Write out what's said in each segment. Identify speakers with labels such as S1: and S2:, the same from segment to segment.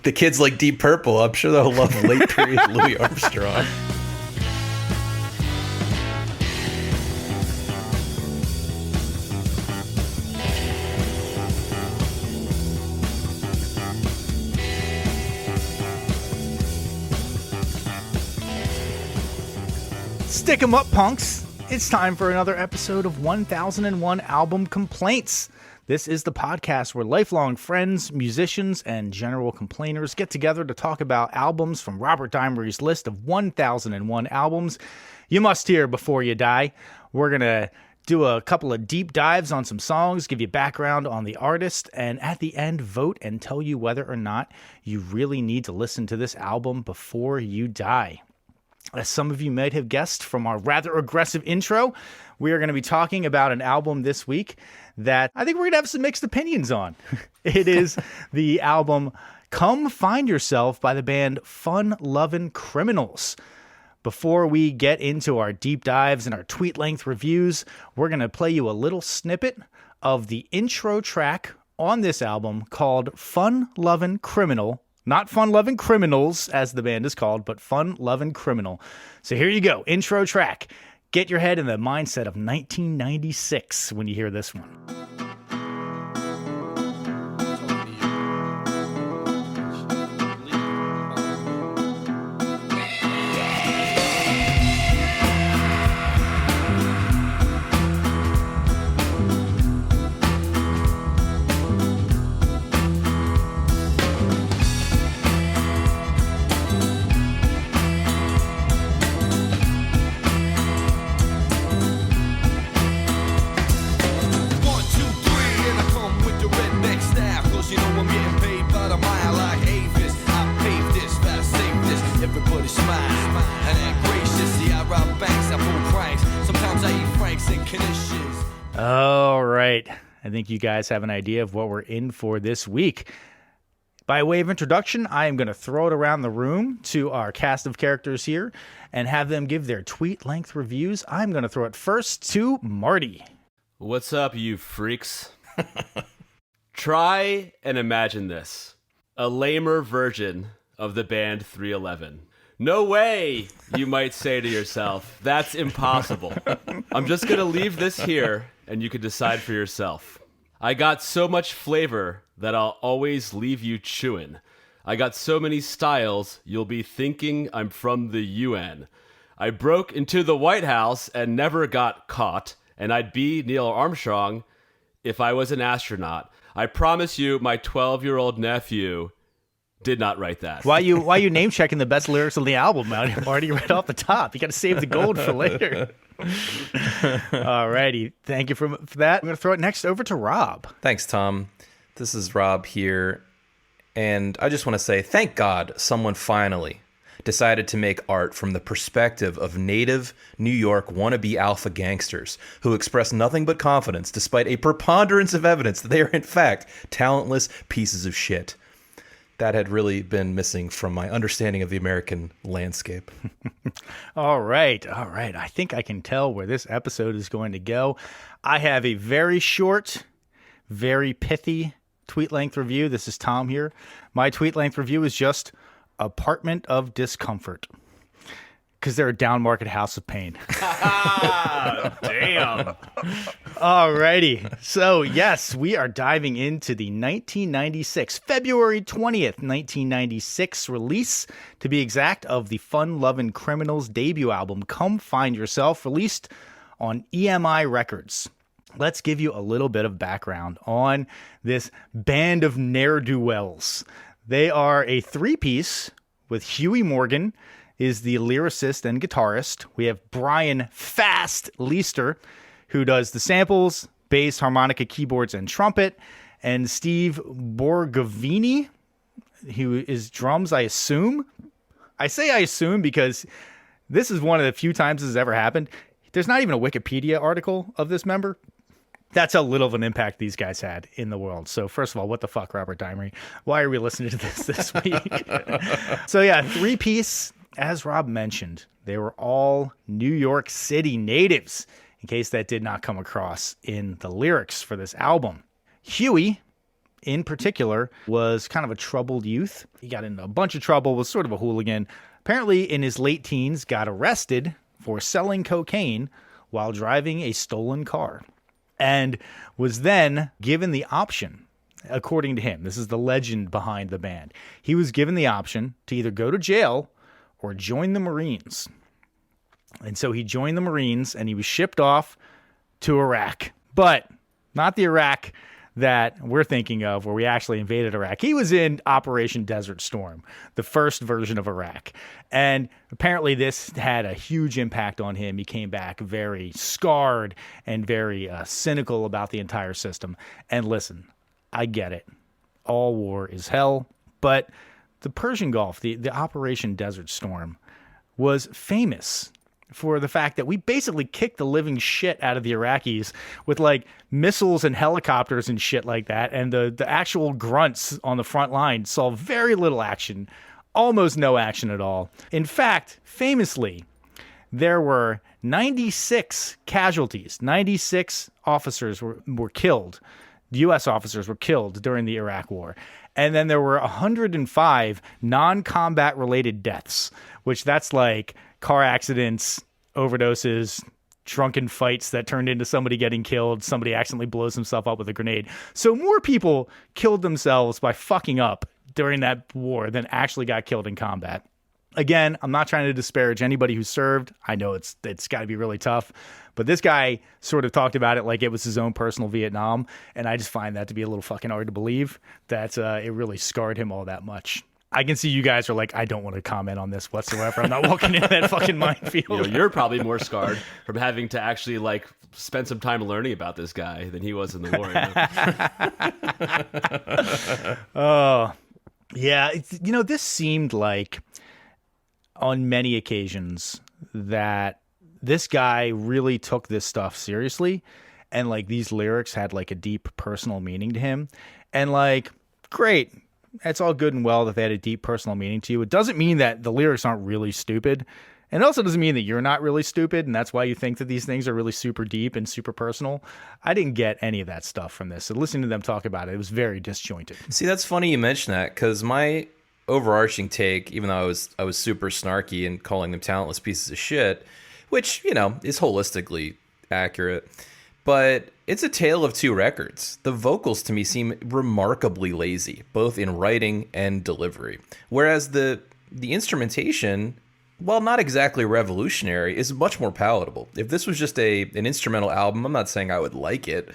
S1: The kids like Deep Purple. I'm sure they'll love late period Louis Armstrong.
S2: Stick 'em up, punks. It's time for another episode of 1001 Album Complaints. This is the podcast where lifelong friends, musicians, and general complainers get together to talk about albums from Robert Dimery's list of 1001 albums you must hear before you die. We're going to do a couple of deep dives on some songs, give you background on the artist, and at the end, vote and tell you whether or not you really need to listen to this album before you die. As some of you might have guessed from our rather aggressive intro, we are going to be talking about an album this week that I think we're going to have some mixed opinions on. It is the album Come Find Yourself by the band Fun Lovin Criminals. Before we get into our deep dives and our tweet-length reviews, we're going to play you a little snippet of the intro track on this album called Fun Lovin Criminal. Not Fun Lovin Criminals, as the band is called, but Fun Lovin Criminal. So here you go, intro track. Get your head in the mindset of 1996 when you hear this one. All right. I think you guys have an idea of what we're in for this week. By way of introduction, I am going to throw it around the room to our cast of characters here and have them give their tweet-length reviews. I'm going to throw it first to Marty.
S3: What's up, you freaks? Try and imagine this. A lamer version of the band 311. No way, you might say to yourself. That's impossible. I'm just going to leave this here, and you can decide for yourself. I got so much flavor that I'll always leave you chewing. I got so many styles, you'll be thinking I'm from the UN. I broke into the White House and never got caught, and I'd be Neil Armstrong if I was an astronaut. I promise you, my 12-year-old nephew did not write that.
S2: Why you name checking the best lyrics on the album, Marty, right off the top? You got to save the gold for later. All righty. Thank you for that. I'm going to throw it next over to Rob.
S1: Thanks, Tom. This is Rob here. And I just want to say, thank God someone finally decided to make art from the perspective of native New York wannabe alpha gangsters who express nothing but confidence despite a preponderance of evidence that they are in fact talentless pieces of shit. That had really been missing from my understanding of the American landscape.
S2: All right. I think I can tell where this episode is going to go. I have a very short, very pithy tweet-length review. This is Tom here. My tweet-length review is just Apartment of Discomfort. Because they're a down-market house of pain.
S3: Damn.
S2: Alrighty. So, yes, we are diving into the 1996, February 20th, 1996 release, to be exact, of the Fun Lovin Criminals debut album, Come Find Yourself, released on EMI Records. Let's give you a little bit of background on this band of ne'er-do-wells. They are a three-piece with Huey Morgan is the lyricist and guitarist. We have Brian Fast Leister, who does the samples, bass, harmonica, keyboards, and trumpet, and Steve Borgovini, who is drums, I assume. I say I assume because this is one of the few times this has ever happened. There's not even a Wikipedia article of this member. That's how little of an impact these guys had in the world. So first of all, what the fuck, Robert Dimery? Why are we listening to this week? So yeah, three-piece. As Rob mentioned, they were all New York City natives, in case that did not come across in the lyrics for this album. Huey in particular, was kind of a troubled youth. He got into a bunch of trouble, was sort of a hooligan. Apparently, in his late teens, got arrested for selling cocaine while driving a stolen car, and was then given the option, according to him, this is the legend behind the band, he was given the option to either go to jail or join the Marines. And so he joined the Marines, and he was shipped off to Iraq. But not the Iraq that we're thinking of, where we actually invaded Iraq. He was in Operation Desert Storm, the first version of Iraq. And apparently this had a huge impact on him. He came back very scarred and very cynical about the entire system. And listen, I get it. All war is hell. But the Persian Gulf, the Operation Desert Storm, was famous for the fact that we basically kicked the living shit out of the Iraqis with like missiles and helicopters and shit like that. And the actual grunts on the front line saw very little action, almost no action at all. In fact, famously, there were 96 casualties. 96 officers were killed. U.S. officers were killed during the Iraq War. And then there were 105 non-combat related deaths, which that's like car accidents, overdoses, drunken fights that turned into somebody getting killed, somebody accidentally blows himself up with a grenade. So more people killed themselves by fucking up during that war than actually got killed in combat. Again, I'm not trying to disparage anybody who served. I know it's got to be really tough, but this guy sort of talked about it like it was his own personal Vietnam, and I just find that to be a little fucking hard to believe that it really scarred him all that much. I can see you guys are like, I don't want to comment on this whatsoever. I'm not walking into that fucking minefield.
S3: You're probably more scarred from having to actually like spend some time learning about this guy than he was in the war.
S2: Oh, yeah. This seemed like on many occasions that this guy really took this stuff seriously, and like these lyrics had like a deep personal meaning to him, and like, great. It's all good and well that they had a deep personal meaning to you. It doesn't mean that the lyrics aren't really stupid. And it also doesn't mean that you're not really stupid, and that's why you think that these things are really super deep and super personal. I didn't get any of that stuff from this. So listening to them talk about it, it was very disjointed.
S1: See, that's funny you mention that, because my overarching take, even though I was super snarky and calling them talentless pieces of shit, which, is holistically accurate, but it's a tale of two records. The vocals to me seem remarkably lazy, both in writing and delivery. Whereas the instrumentation, while not exactly revolutionary, is much more palatable. If this was just an instrumental album, I'm not saying I would like it,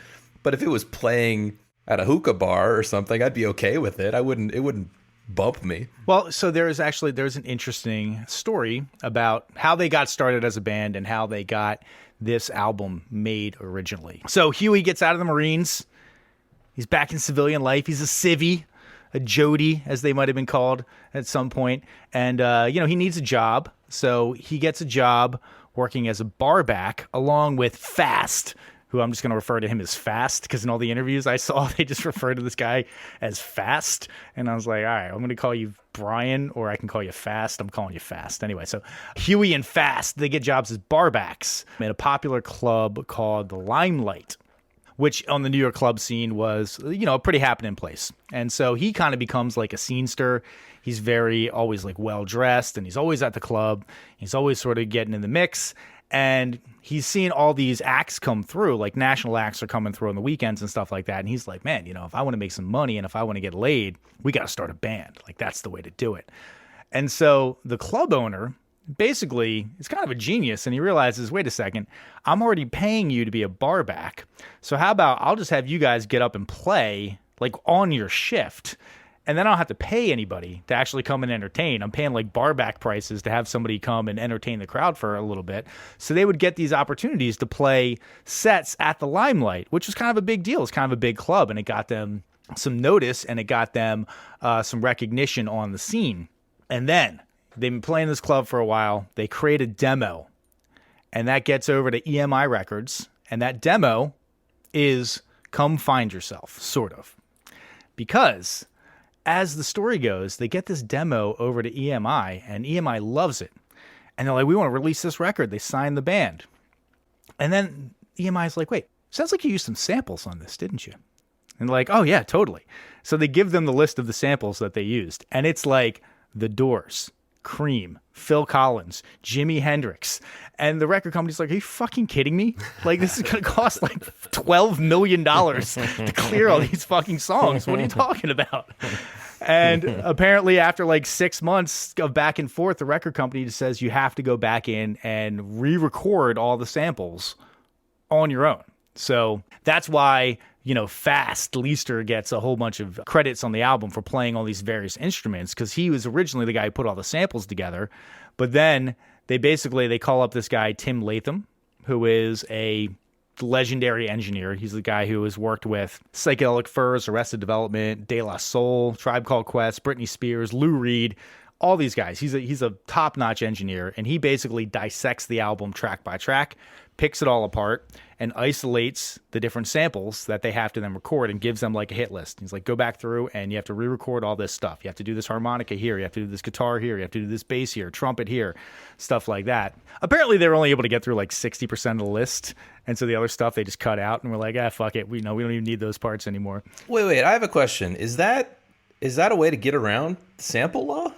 S1: but if it was playing at a hookah bar or something, I'd be okay with it. It wouldn't bump me.
S2: Well, so there's an interesting story about how they got started as a band and how they got this album made originally. So Huey gets out of the Marines. He's back in civilian life. He's a civvy, a Jody, as they might have been called at some point. And, he needs a job. So he gets a job working as a barback along with Fast, who I'm just going to refer to him as Fast, because in all the interviews I saw, they just referred to this guy as Fast. And I was like, all right, I'm going to call you Brian, or I can call you Fast. I'm calling you Fast. Anyway, so Huey and Fast, they get jobs as barbacks at a popular club called the Limelight, which on the New York club scene was, a pretty happening place. And so he kind of becomes like a scenester. He's always like well-dressed, and he's always at the club. He's always sort of getting in the mix. And he's seeing all these acts come through, like national acts are coming through on the weekends and stuff like that. And he's like, man, if I want to make some money and if I want to get laid, we got to start a band. Like, that's the way to do it. And so the club owner basically is kind of a genius, and he realizes, wait a second, I'm already paying you to be a barback. So how about I'll just have you guys get up and play like on your shift, and then I don't have to pay anybody to actually come and entertain. I'm paying like barback prices to have somebody come and entertain the crowd for a little bit. So they would get these opportunities to play sets at the Limelight, which was kind of a big deal. It's kind of a big club, and it got them some notice, and it got them some recognition on the scene. And then they've been playing this club for a while. They create a demo, and that gets over to EMI Records. And that demo is Come Find Yourself, sort of. Because as the story goes, they get this demo over to EMI, and EMI loves it. And they're like, we want to release this record. They sign the band. And then EMI's like, wait, sounds like you used some samples on this, didn't you? And like, oh yeah, totally. So they give them the list of the samples that they used. And it's like The Doors, Cream, Phil Collins, Jimi Hendrix. And the record company's like, are you fucking kidding me? Like, this is going to cost like $12 million to clear all these fucking songs. What are you talking about? And apparently after like 6 months of back and forth, the record company just says you have to go back in and re-record all the samples on your own. So that's why, Fast Leister gets a whole bunch of credits on the album for playing all these various instruments, because he was originally the guy who put all the samples together. But then they call up this guy, Tim Latham, who is a legendary engineer. He's the guy who has worked with Psychedelic Furs, Arrested Development, De La Soul, Tribe Called Quest, Britney Spears, Lou Reed, all these guys. He's a top-notch engineer, and he basically dissects the album track by track, picks it all apart, and isolates the different samples that they have to then record and gives them like a hit list. He's like, go back through and you have to re-record all this stuff. You have to do this harmonica here. You have to do this guitar here. You have to do this bass here, trumpet here, stuff like that. Apparently they were only able to get through like 60% of the list. And so the other stuff they just cut out and we're like, fuck it. We don't even need those parts anymore.
S1: Wait, I have a question. Is that a way to get around sample law?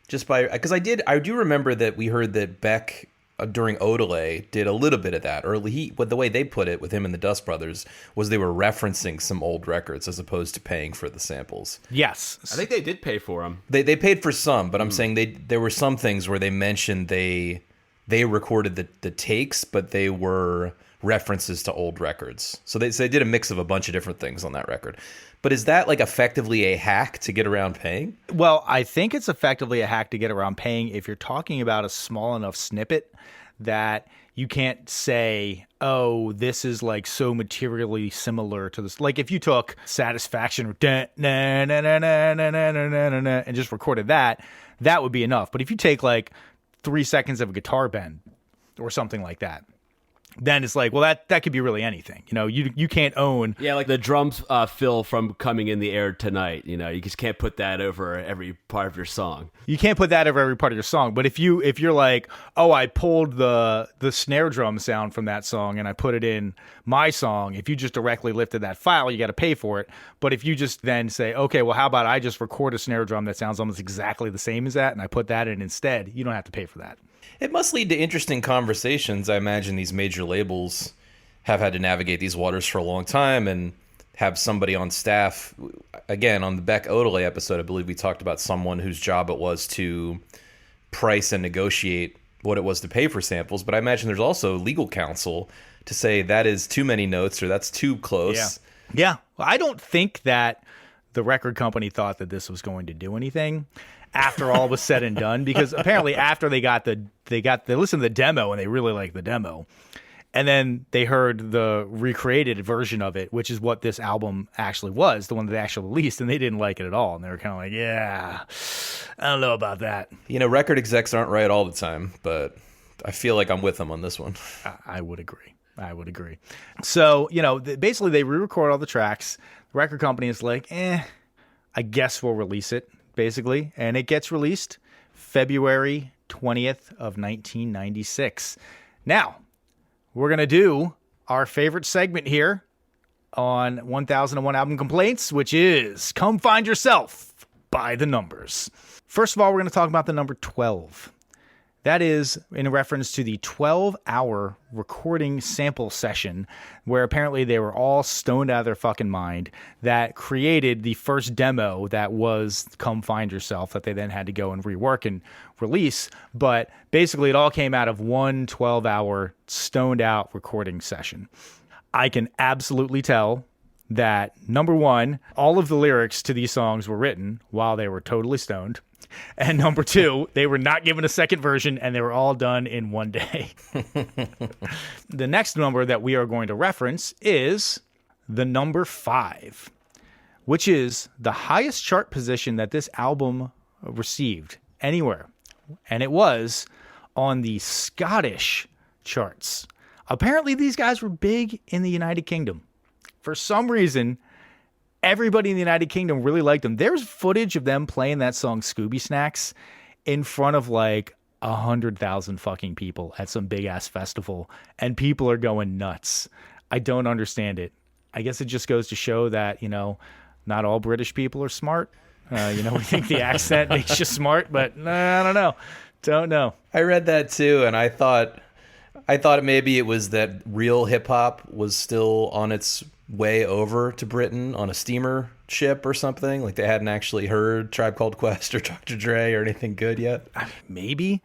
S1: Just because I do remember that we heard that Beck during Odelay did a little bit of that, or the way they put it with him and the Dust Brothers was they were referencing some old records as opposed to paying for the samples.
S2: Yes.
S3: I think they did pay for them.
S1: They paid for some, but I'm saying there were some things where they mentioned they recorded the takes, but they were references to old records. So they did a mix of a bunch of different things on that record. But is that like effectively a hack to get around paying?
S2: Well, I think it's effectively a hack to get around paying if you're talking about a small enough snippet that you can't say, oh, this is like so materially similar to this. Like if you took Satisfaction or and just recorded that would be enough. But if you take like 3 seconds of a guitar bend or something like that, then it's like, well, that could be really anything. You can't own.
S3: Yeah, like the drums fill from Coming in the Air Tonight. You just can't put that over every part of your song.
S2: You can't put that over every part of your song. But if you're like, oh, I pulled the snare drum sound from that song and I put it in my song, if you just directly lifted that file, you got to pay for it. But if you just then say, okay, well, how about I just record a snare drum that sounds almost exactly the same as that and I put that in instead, you don't have to pay for that.
S1: It must lead to interesting conversations. I imagine these major labels have had to navigate these waters for a long time and have somebody on staff. Again, on the Beck Odelay episode, I believe we talked about someone whose job it was to price and negotiate what it was to pay for samples. But I imagine there's also legal counsel to say that is too many notes or that's too close.
S2: Yeah. Well, I don't think that the record company thought that this was going to do anything after all was said and done, because apparently after they listened to the demo and they really liked the demo, and then they heard the recreated version of it, which is what this album actually was, the one that they actually released, and they didn't like it at all, and they were kind of like, yeah, I don't know about that.
S1: Record execs aren't right all the time, but I feel like I'm with them on this one.
S2: I would agree. So basically they re-record all the tracks. The record company is like, I guess we'll release it, basically. And it gets released February 20th of 1996. Now, we're going to do our favorite segment here on 1001 Album Complaints, which is Come Find Yourself by the Numbers. First of all, we're going to talk about the number 12. That is in reference to the 12-hour recording sample session where apparently they were all stoned out of their fucking mind that created the first demo that was Come Find Yourself that they then had to go and rework and release. But basically it all came out of one 12-hour stoned out recording session. I can absolutely tell that, number one, all of the lyrics to these songs were written while they were totally stoned. And number two, they were not given a second version and they were all done in one day. The next number that we are going to reference is the number 5, which is the highest chart position that this album received anywhere. And it was on the Scottish charts. Apparently these guys were big in the United Kingdom. For some reason, everybody in the United Kingdom really liked them. There's footage of them playing that song Scooby Snacks in front of like 100,000 fucking people at some big ass festival, and people are going nuts. I don't understand it. I guess it just goes to show that, not all British people are smart. We think the accent makes you smart, but I don't know. Don't know.
S1: I read that too, and I thought maybe it was that real hip hop was still on its way over to Britain on a steamer ship or something. Like they hadn't actually heard Tribe Called Quest or Dr. Dre or anything good yet.
S2: Maybe.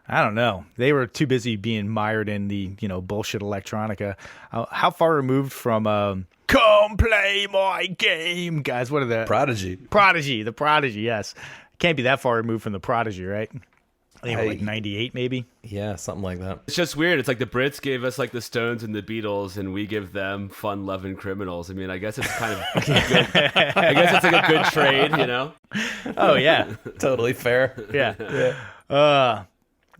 S2: I don't know. They were too busy being mired in the, bullshit electronica. How far removed from Come Play My Game, guys? What are the
S1: Prodigy,
S2: the Prodigy, yes. Can't be that far removed from the Prodigy, right? They were like 98 maybe.
S1: Yeah, something like that.
S3: It's just weird. It's like the Brits gave us like the Stones and the Beatles, and we give them Fun Lovin Criminals. I mean, I guess it's kind of good. I guess it's like a good trade,
S2: Oh yeah.
S1: Totally fair.
S2: Yeah.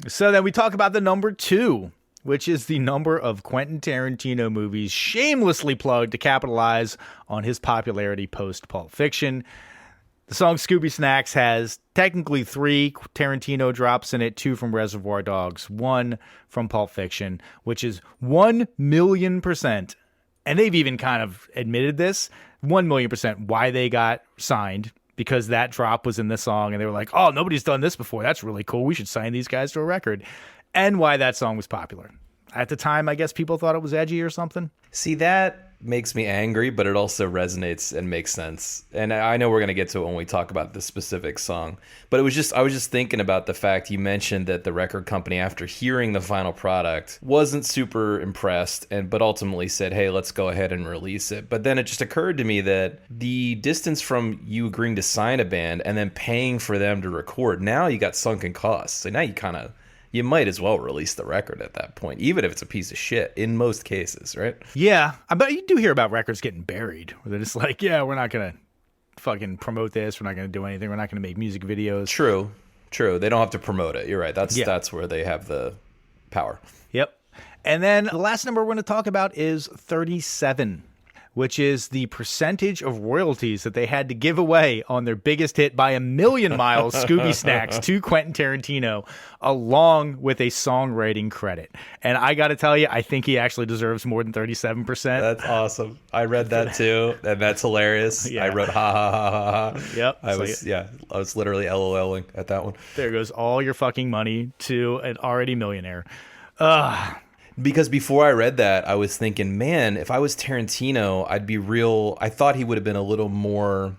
S2: So then we talk about the number 2, which is the number of Quentin Tarantino movies shamelessly plugged to capitalize on his popularity post Pulp Fiction. The song Scooby Snacks has technically 3 Tarantino drops in it, 2 from Reservoir Dogs, 1 from Pulp Fiction, which is 1,000,000%. And they've even kind of admitted this, 1,000,000% why they got signed, because that drop was in the song and they were like, oh, nobody's done this before. That's really cool. We should sign these guys to a record. And why that song was popular. At the time, I guess people thought it was edgy or something.
S1: See, that makes me angry, but it also resonates and makes sense. And I know we're going to get to it when we talk about this specific song. But I was just thinking about the fact you mentioned that the record company, after hearing the final product, wasn't super impressed, but ultimately said, hey, let's go ahead and release it. But then it just occurred to me that the distance from you agreeing to sign a band and then paying for them to record, now you got sunken costs. So now you might as well release the record at that point, even if it's a piece of shit, in most cases, right?
S2: Yeah, but you do hear about records getting buried, where they're just like, yeah, we're not going to fucking promote this, we're not going to do anything, we're not going to make music videos.
S1: True. They don't have to promote it. You're right. That's where they have the power.
S2: Yep. And then the last number we're going to talk about is 37, which is the percentage of royalties that they had to give away on their biggest hit by a million miles, Scooby Snacks, to Quentin Tarantino, along with a songwriting credit. And I got to tell you, I think he actually deserves more than 37%.
S1: That's awesome. I read that too, and that's hilarious.
S2: Yeah.
S1: I wrote ha ha ha ha ha.
S2: Yep.
S1: I was literally LOLing at that one.
S2: There goes all your fucking money to an already millionaire.
S1: Because before I read that, I was thinking, man, if I was Tarantino, I thought he would have been a little more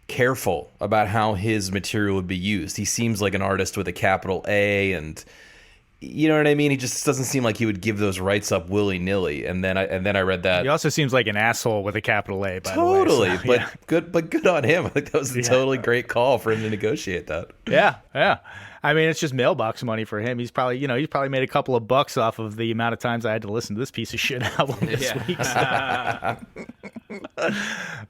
S1: careful about how his material would be used. He seems like an artist with a capital A, and you know what I mean? He just doesn't seem like he would give those rights up willy-nilly. And then I read that.
S2: He also seems like an asshole with a capital A, by
S1: totally,
S2: the way. So,
S1: but good on him. I think that was a totally great call for him to negotiate that.
S2: Yeah. I mean, it's just mailbox money for him. He's probably made a couple of bucks off of the amount of times I had to listen to this piece of shit album this week.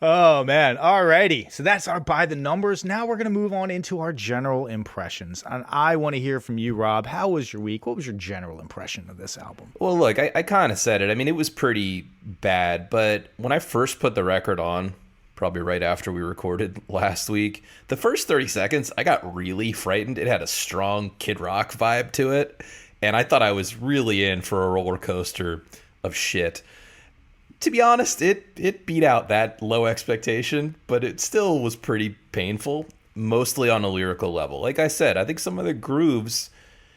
S2: Oh, man. Alrighty. So that's our by the numbers. Now we're going to move on into our general impressions. And I want to hear from you, Rob. How was your week? What was your general impression of this album?
S1: Well, look, I kind of said it. I mean, it was pretty bad. But when I first put the record on, probably right after we recorded last week, the first 30 seconds, I got really frightened. It had a strong Kid Rock vibe to it, and I thought I was really in for a roller coaster of shit. To be honest, it beat out that low expectation, but it still was pretty painful, mostly on a lyrical level. Like I said, I think some of the grooves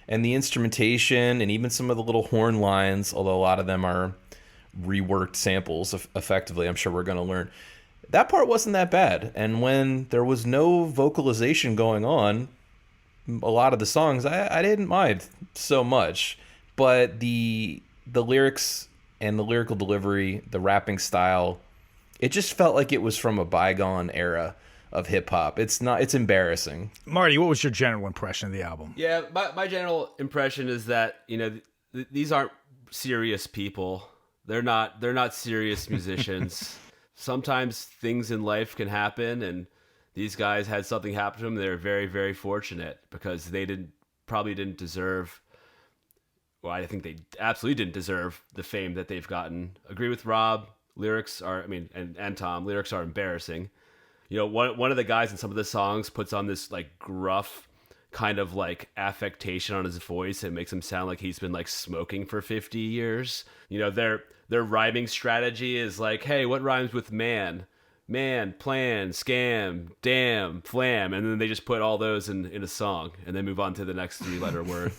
S1: and the instrumentation and even some of the little horn lines, although a lot of them are reworked samples effectively, I'm sure we're going to learn, that part wasn't that bad. And when there was no vocalization going on, a lot of the songs, I didn't mind so much. But the lyrics and the lyrical delivery, the rapping style, it just felt like it was from a bygone era of hip-hop. It's embarrassing.
S2: Marty, what was your general impression of the album?
S3: Yeah, my general impression is that, these aren't serious people. They're not serious musicians. Sometimes things in life can happen, and these guys had something happen to them. They're very, very fortunate because they probably didn't deserve. Well, I think they absolutely didn't deserve the fame that they've gotten. Agree with Rob. Lyrics are, and Tom. Lyrics are embarrassing. One of the guys in some of the songs puts on this like gruff kind of like affectation on his voice. It makes him sound like he's been like smoking for 50 years. You know, their rhyming strategy is like, hey, what rhymes with man? Man, plan, scam, damn, flam, and then they just put all those in a song and then move on to the next 3-letter word.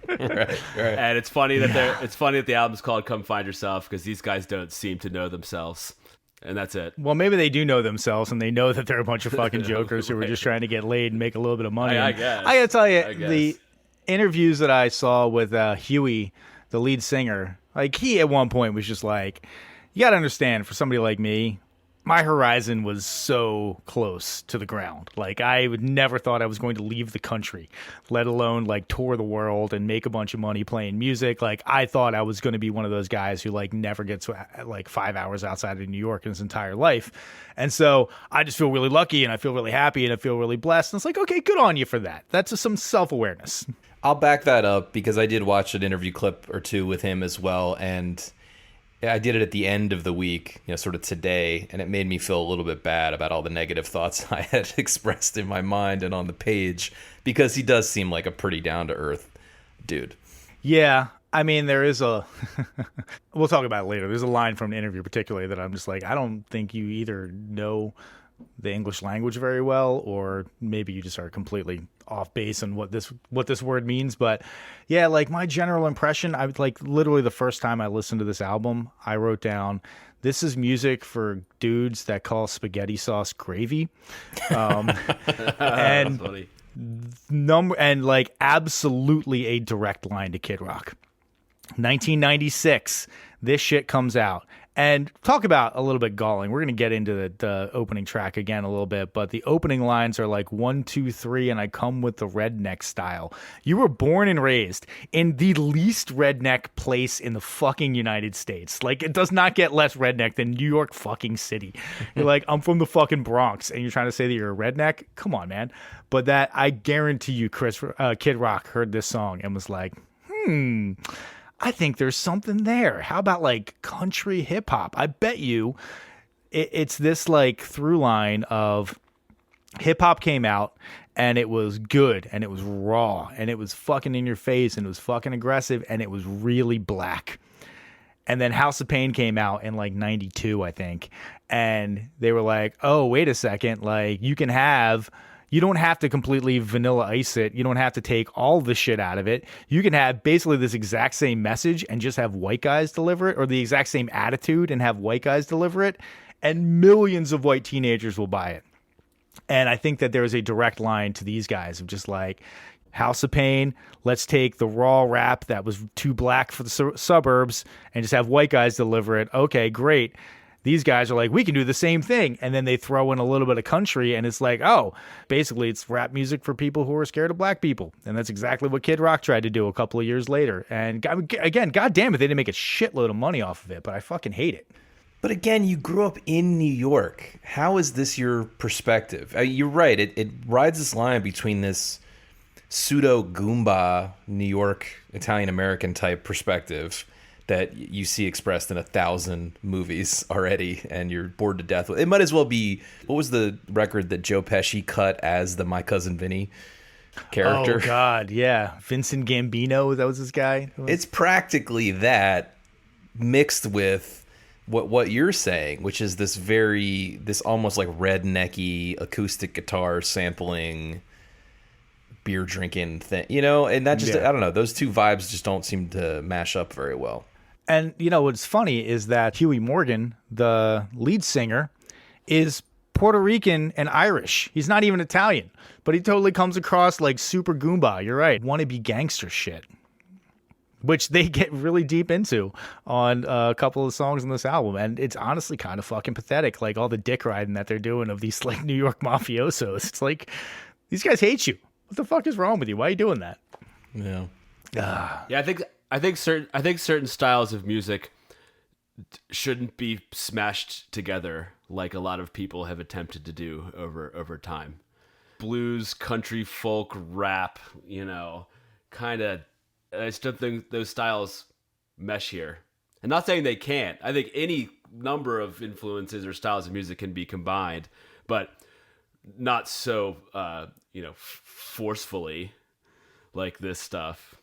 S1: Right.
S3: And it's funny that the album's called Come Find Yourself, because these guys don't seem to know themselves. And that's it.
S2: Well, maybe they do know themselves, and they know that they're a bunch of fucking jokers who are just trying to get laid and make a little bit of money.
S3: I guess.
S2: I gotta tell you, the interviews that I saw with Huey, the lead singer, like, he at one point was just like, you gotta understand, for somebody like me, my horizon was so close to the ground. Like, I would never thought I was going to leave the country, let alone like tour the world and make a bunch of money playing music. Like, I thought I was going to be one of those guys who like never gets like 5 hours outside of New York in his entire life. And so I just feel really lucky, and I feel really happy, and I feel really blessed. And it's like, okay, good on you for that. That's just some self-awareness.
S1: I'll back that up because I did watch an interview clip or two with him as well, and I did it at the end of the week, sort of today, and it made me feel a little bit bad about all the negative thoughts I had expressed in my mind and on the page, because he does seem like a pretty down-to-earth dude.
S2: Yeah, I mean, there is a... we'll talk about it later. There's a line from an interview particularly that I'm just like, I don't think you either know the English language very well, or maybe you just are completely off base on what this word means. But yeah, like, my general impression, I would like, literally the first time I listened to this album, I wrote down, this is music for dudes that call spaghetti sauce gravy. And
S3: funny.
S2: And like, absolutely a direct line to Kid Rock. 1996, this shit comes out. And talk about a little bit galling. We're going to get into the opening track again a little bit, but the opening lines are like 1, 2, 3, and I come with the redneck style. You were born and raised in the least redneck place in the fucking United States. Like, it does not get less redneck than New York fucking City. You're like, I'm from the fucking Bronx, and you're trying to say that you're a redneck? Come on, man. But that, I guarantee you, Kid Rock heard this song and was like, I think there's something there. How about like country hip hop? I bet you it's this like through line of hip hop came out and it was good and it was raw and it was fucking in your face and it was fucking aggressive and it was really black. And then House of Pain came out in like 92, I think. And they were like, oh, wait a second. Like, you don't have to completely vanilla ice it. You don't have to take all the shit out of it. You can have basically this exact same message and just have white guys deliver it, or the exact same attitude and have white guys deliver it, and millions of white teenagers will buy it. And I think that there is a direct line to these guys of just like, House of Pain, let's take the raw rap that was too black for the suburbs and just have white guys deliver it. Okay, great. These guys are like, we can do the same thing. And then they throw in a little bit of country, and it's like, oh, basically it's rap music for people who are scared of black people. And that's exactly what Kid Rock tried to do a couple of years later. And again, God damn it, they didn't make a shitload of money off of it, but I fucking hate it.
S1: But again, you grew up in New York. How is this your perspective? You're right. It rides this line between this pseudo Goomba New York Italian-American type perspective that you see expressed in 1,000 movies already, and you're bored to death with. It might as well be, what was the record that Joe Pesci cut as the My Cousin Vinny character?
S2: Oh, God, yeah. Vincent Gambino, that was his guy?
S1: It's practically that mixed with what you're saying, which is this almost like rednecky acoustic guitar sampling, beer drinking thing, and that just, I don't know, those two vibes just don't seem to mash up very well.
S2: And, what's funny is that Huey Morgan, the lead singer, is Puerto Rican and Irish. He's not even Italian, but he totally comes across like super Goomba. You're right. Wannabe gangster shit, which they get really deep into on a couple of songs on this album. And it's honestly kind of fucking pathetic. Like, all the dick riding that they're doing of these like New York mafiosos. It's like, these guys hate you. What the fuck is wrong with you? Why are you doing that?
S1: Yeah.
S3: Yeah, I think certain styles of music shouldn't be smashed together like a lot of people have attempted to do over time. Blues, country, folk, rap, kind of. I still think those styles mesh here. I'm not saying they can't. I think any number of influences or styles of music can be combined, but not so forcefully like this stuff.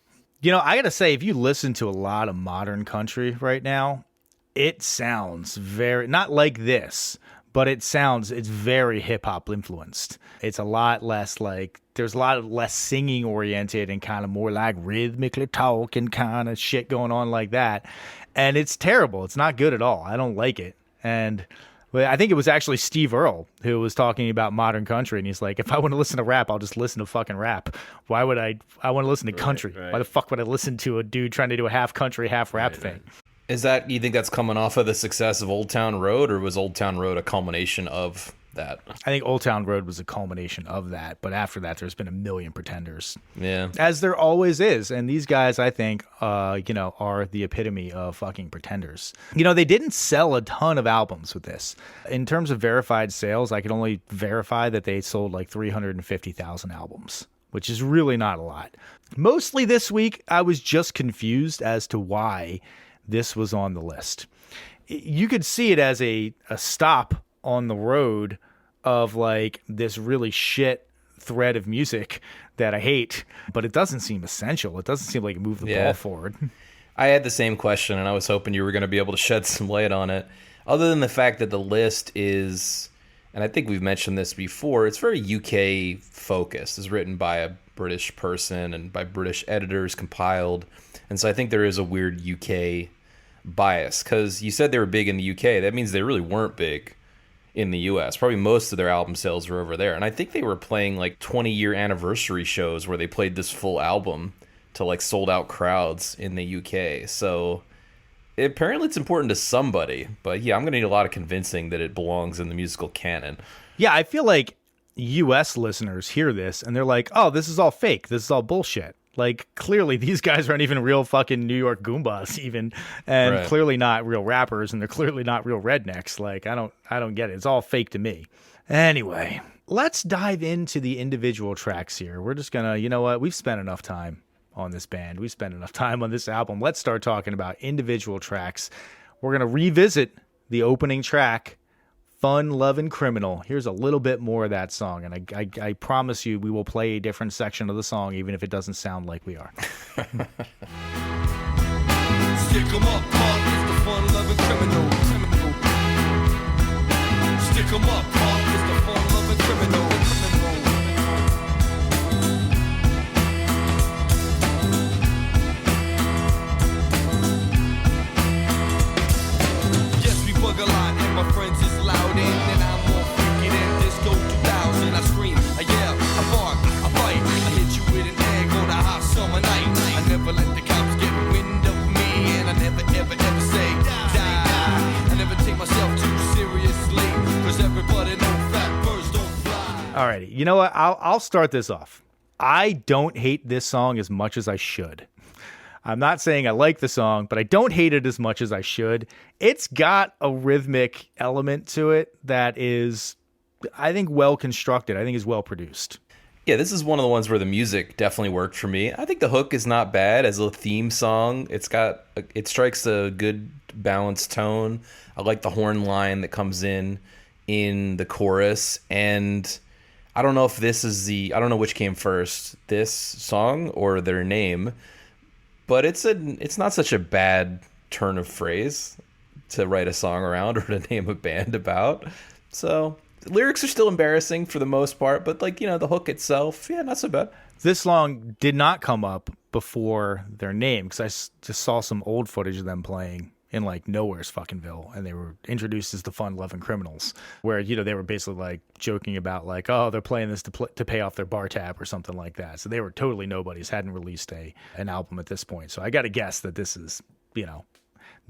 S2: I gotta say, if you listen to a lot of modern country right now, it sounds very, not like this, but it's very hip hop influenced. It's a lot less like, there's a lot less singing oriented and kind of more like rhythmically talking kind of shit going on like that. And it's terrible. It's not good at all. I don't like it. And I think it was actually Steve Earle who was talking about modern country, and he's like, if I want to listen to rap, I'll just listen to fucking rap. Why would I want to listen to country?
S3: Right.
S2: Why the fuck would I listen to a dude trying to do a half country, half rap thing?
S1: Right. You think that's coming off of the success of Old Town Road, or was Old Town Road a culmination of that?
S2: I think Old Town Road was a culmination of that, but after that, there's been a million pretenders.
S1: Yeah.
S2: As there always is. And these guys, I think, are the epitome of fucking pretenders. They didn't sell a ton of albums with this. In terms of verified sales, I could only verify that they sold like 350,000 albums, which is really not a lot. Mostly this week, I was just confused as to why this was on the list. You could see it as a stop on the road of like this really shit thread of music that I hate, but it doesn't seem essential. It doesn't seem like it moved the ball forward.
S1: I had the same question, and I was hoping you were going to be able to shed some light on it. Other than the fact that the list is, and I think we've mentioned this before, it's very UK focused. It's written by a British person and by British editors, compiled. And so I think there is a weird UK bias, because you said they were big in the UK. That means they really weren't big in the US. Probably most of their album sales were over there. And I think they were playing like 20-year anniversary shows where they played this full album to like sold out crowds in the UK. So apparently it's important to somebody. But yeah, I'm going to need a lot of convincing that it belongs in the musical canon.
S2: Yeah, I feel like US listeners hear this and they're like, oh, this is all fake. This is all bullshit. Like, clearly these guys aren't even real fucking New York Goombas even, and
S1: Right.
S2: clearly not real rappers, and they're clearly not real rednecks. Like, I don't get it. It's all fake to me. Anyway, let's dive into the individual tracks here. We're just gonna, you know what? We've spent enough time on this band. We've spent enough time on this album. Let's start talking about individual tracks. We're gonna revisit the opening track, Fun Lovin Criminal. Here's a little bit more of that song, and I promise you we will play a different section of the song, even if it doesn't sound like we are.
S4: Stick 'em up, punk, it's the fun loving criminal. Stick 'em up, punk, it's the fun loving criminal. Yes, we bug a lot, and my friends is loud in, and I'm more freaky than Disco 2000. I scream, I yell, I bark, I bite, I hit you with an egg on a hot summer night. I never let the cops get wind of me, and I never ever say die. I never take myself too seriously, cause everybody know fat birds don't fly.
S2: Alrighty, you know what? I'll start this off. I don't hate this song as much as I should. I'm not saying I like the song, but I don't hate it as much as I should. It's got a rhythmic element to it that is, I think, well constructed. I think is well produced.
S1: Yeah, this is one of the ones where the music definitely worked for me. I think the hook is not bad as a theme song. It strikes a good balanced tone. I like the horn line that comes in the chorus, and I don't know if I don't know which came first, this song or their name, but it's not such a bad turn of phrase to write a song around or to name a band about. So lyrics are still embarrassing for the most part, but the hook itself, yeah, not so bad.
S2: This song did not come up before their name, because I just saw some old footage of them playing in like Nowhere's Fuckingville, and they were introduced as the Fun Lovin Criminals, where they were basically like joking about like, oh, they're playing this to pay off their bar tab or something like that. So they were totally nobodies, hadn't released an album at this point. So I got to guess that this is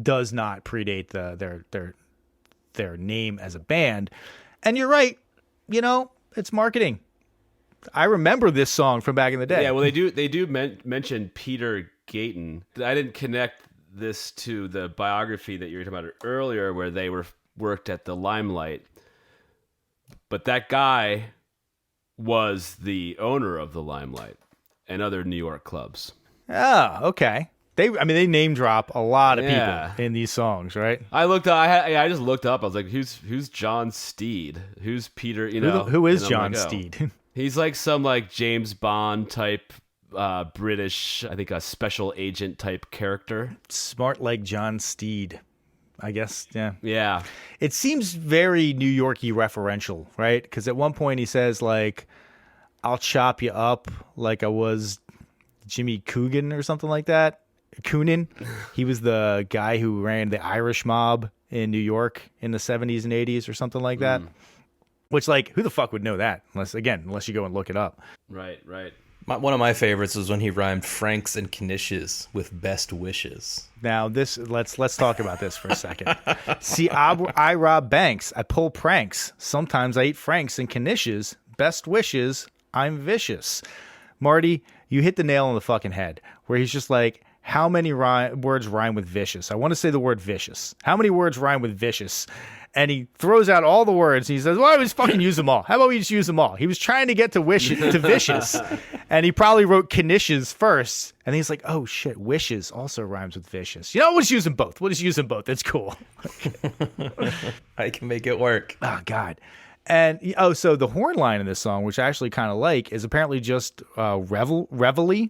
S2: does not predate their name as a band. And you're right, it's marketing. I remember this song from back in the day.
S3: Yeah, well, they do mention Peter Gayton. I didn't connect this to the biography that you were talking about earlier, where they worked at the Limelight, but that guy was the owner of the Limelight and other New York clubs.
S2: Oh, okay. They name drop a lot of
S3: Yeah.
S2: people in these songs, right?
S3: I looked up. I just looked up. I was like, "Who's John Steed? Who's Peter? You know,
S2: Who is
S3: And I'm
S2: John
S3: like, oh.
S2: Steed?
S3: He's like some like James Bond type, British. I think a special agent type character.
S2: Smart like John Steed, I guess. Yeah.
S3: Yeah,
S2: It seems very New York-y referential, right? Because at one point he says like, "I'll chop you up like I was Jimmy Coogan" or something like that. Coonan. He was the guy who ran the Irish mob in New York in the 70s and 80s or something like that. Which, like, who the fuck would know that? Unless you go and look it up.
S3: right.
S1: One of my favorites was when he rhymed Franks and knishes with best wishes.
S2: Now, let's talk about this for a second. See, I rob banks. I pull pranks. Sometimes I eat Franks and knishes. Best wishes. I'm vicious. Marty, you hit the nail on the fucking head. Where he's just like, how many words rhyme with vicious? I want to say the word vicious. How many words rhyme with vicious? And he throws out all the words. And he says, well, I just fucking use them all. How about we just use them all? He was trying to get to vicious. And he probably wrote knishes first. And he's like, oh, shit, wishes also rhymes with vicious. You know, we'll just use them both. We'll just use them both. That's cool.
S1: I can make it work.
S2: Oh, God. And, so the horn line in this song, which I actually kind of like, is apparently just reveille.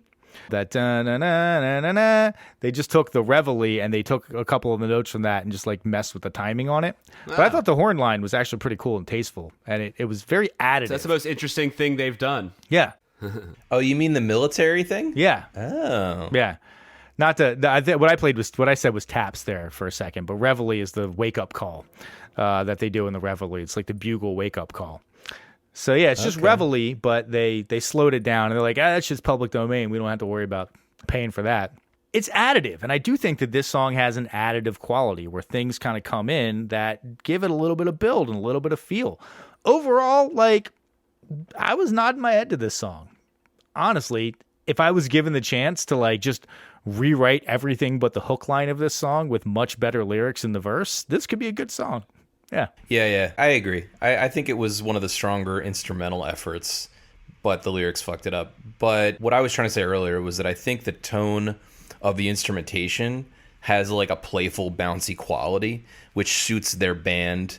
S2: That da-na-na-na-na-na. They just took the reveille and they took a couple of the notes from that and just like messed with the timing on it. But I thought the horn line was actually pretty cool and tasteful, and it was very additive.
S3: That's the most interesting thing they've done.
S2: Yeah.
S1: Oh, you mean the military thing?
S2: Yeah.
S1: Oh.
S2: Yeah. Not what I said was taps there for a second, but reveille is the wake up call that they do in the reveille. It's like the bugle wake up call. So yeah, it's just reveille, but they slowed it down and they're like, that's just public domain. We don't have to worry about paying for that. It's additive, and I do think that this song has an additive quality where things kind of come in that give it a little bit of build and a little bit of feel. Overall, like, I was nodding my head to this song. Honestly, if I was given the chance to like just rewrite everything but the hook line of this song with much better lyrics in the verse, this could be a good song. Yeah.
S1: Yeah, I agree. I think it was one of the stronger instrumental efforts, but the lyrics fucked it up. But what I was trying to say earlier was that I think the tone of the instrumentation has like a playful, bouncy quality, which suits their band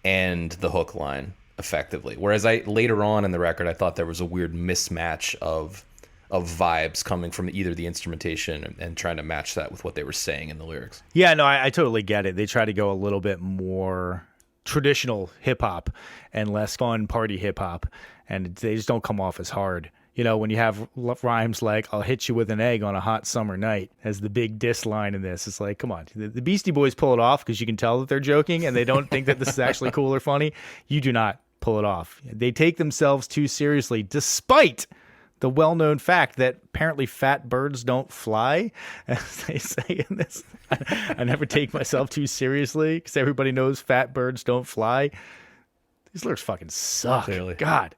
S1: and the hook line effectively. Whereas later on in the record, I thought there was a weird mismatch of vibes coming from either the instrumentation and trying to match that with what they were saying in the lyrics.
S2: Yeah, no, I totally get it. They try to go a little bit more traditional hip hop and less fun party hip hop, and they just don't come off as hard. You know, when you have rhymes like, I'll hit you with an egg on a hot summer night as the big diss line in this, it's like, come on. The Beastie Boys pull it off because you can tell that they're joking and they don't think that this is actually cool or funny. You do not pull it off. They take themselves too seriously, despite the well-known fact that apparently fat birds don't fly, as they say in this. I never take myself too seriously because everybody knows fat birds don't fly. These lyrics fucking suck.
S1: Clearly.
S2: God.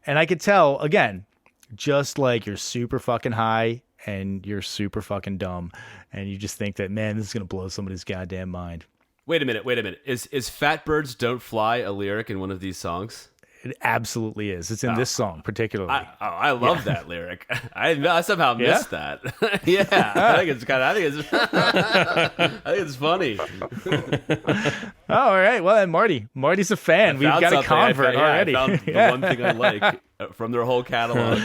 S2: And I could tell, again, just like you're super fucking high and you're super fucking dumb, and you just think that, man, this is going to blow somebody's goddamn mind.
S3: Wait a minute. Is Fat Birds Don't Fly a lyric in one of these songs?
S2: It absolutely is. It's in this song particularly.
S3: I love that lyric. I somehow missed that. Yeah, I think it's funny.
S2: Oh, all right. Well, then Marty's a fan. We've got a convert already.
S3: I found the one thing I like from their whole catalog.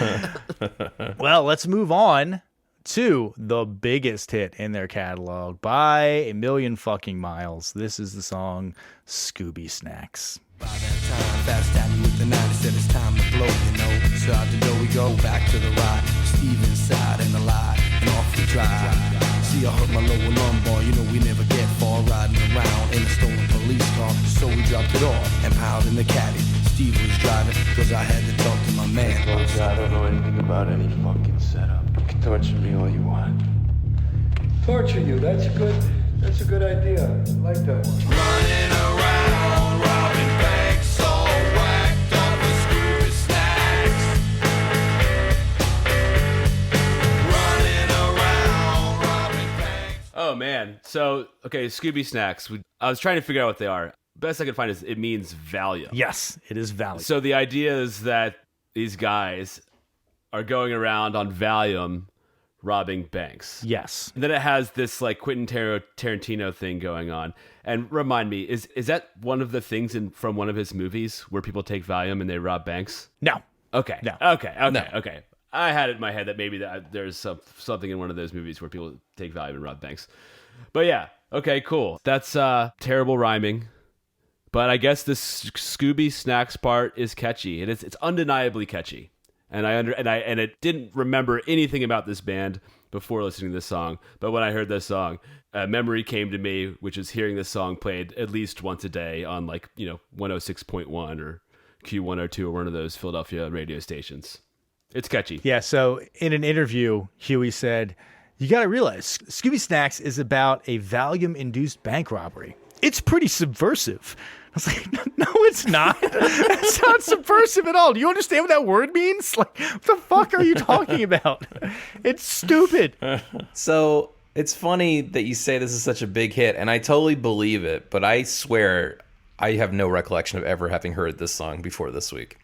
S2: Well, let's move on to the biggest hit in their catalog by a million fucking miles. This is the song Scooby Snacks.
S4: By that time, Fat stabbed me with the 90, said it's time to blow, you know. So out the door we go, back to the ride. Steve inside and the lie, and off we drive. See, I hurt my lower lumbar, you know we never get far. Riding around in a stolen police car. So we dropped it off and piled in the caddy. Steve was driving, cause I had to talk to my man.
S5: Look, I don't know anything about any fucking setup. You can torture me all you want.
S6: Torture you, that's a good idea. I like that one.
S4: Running around, robbing banks, so whacked up with Scooby Snacks. Running around, robbing banks.
S3: Oh man. So okay, Scooby Snacks. I was trying to figure out what they are. Best I could find is it means Valium.
S2: Yes, it is Valium.
S3: So the idea is that these guys are going around on Valium robbing banks.
S2: Yes.
S3: And then it has this like Quentin Tarantino thing going on. And remind me, is that one of the things from one of his movies where people take Valium and they rob banks?
S2: No.
S3: Okay.
S2: No.
S3: Okay. I had it in my head that maybe there's something in one of those movies where people take Valium and rob banks. But yeah, okay, cool. That's terrible rhyming. But I guess this Scooby Snacks part is catchy. It's undeniably catchy. And I didn't remember anything about this band before listening to this song. But when I heard this song, a memory came to me, which is hearing this song played at least once a day on 106.1 or Q102 or one of those Philadelphia radio stations. It's catchy.
S2: Yeah, so in an interview, Huey said, "You got to realize, Scooby Snacks is about a Valium-induced bank robbery. It's pretty subversive." I was like, no, it's not. It's not subversive at all. Do you understand what that word means? Like, what the fuck are you talking about? It's stupid.
S1: So it's funny that you say this is such a big hit, and I totally believe it, but I swear I have no recollection of ever having heard this song before this week.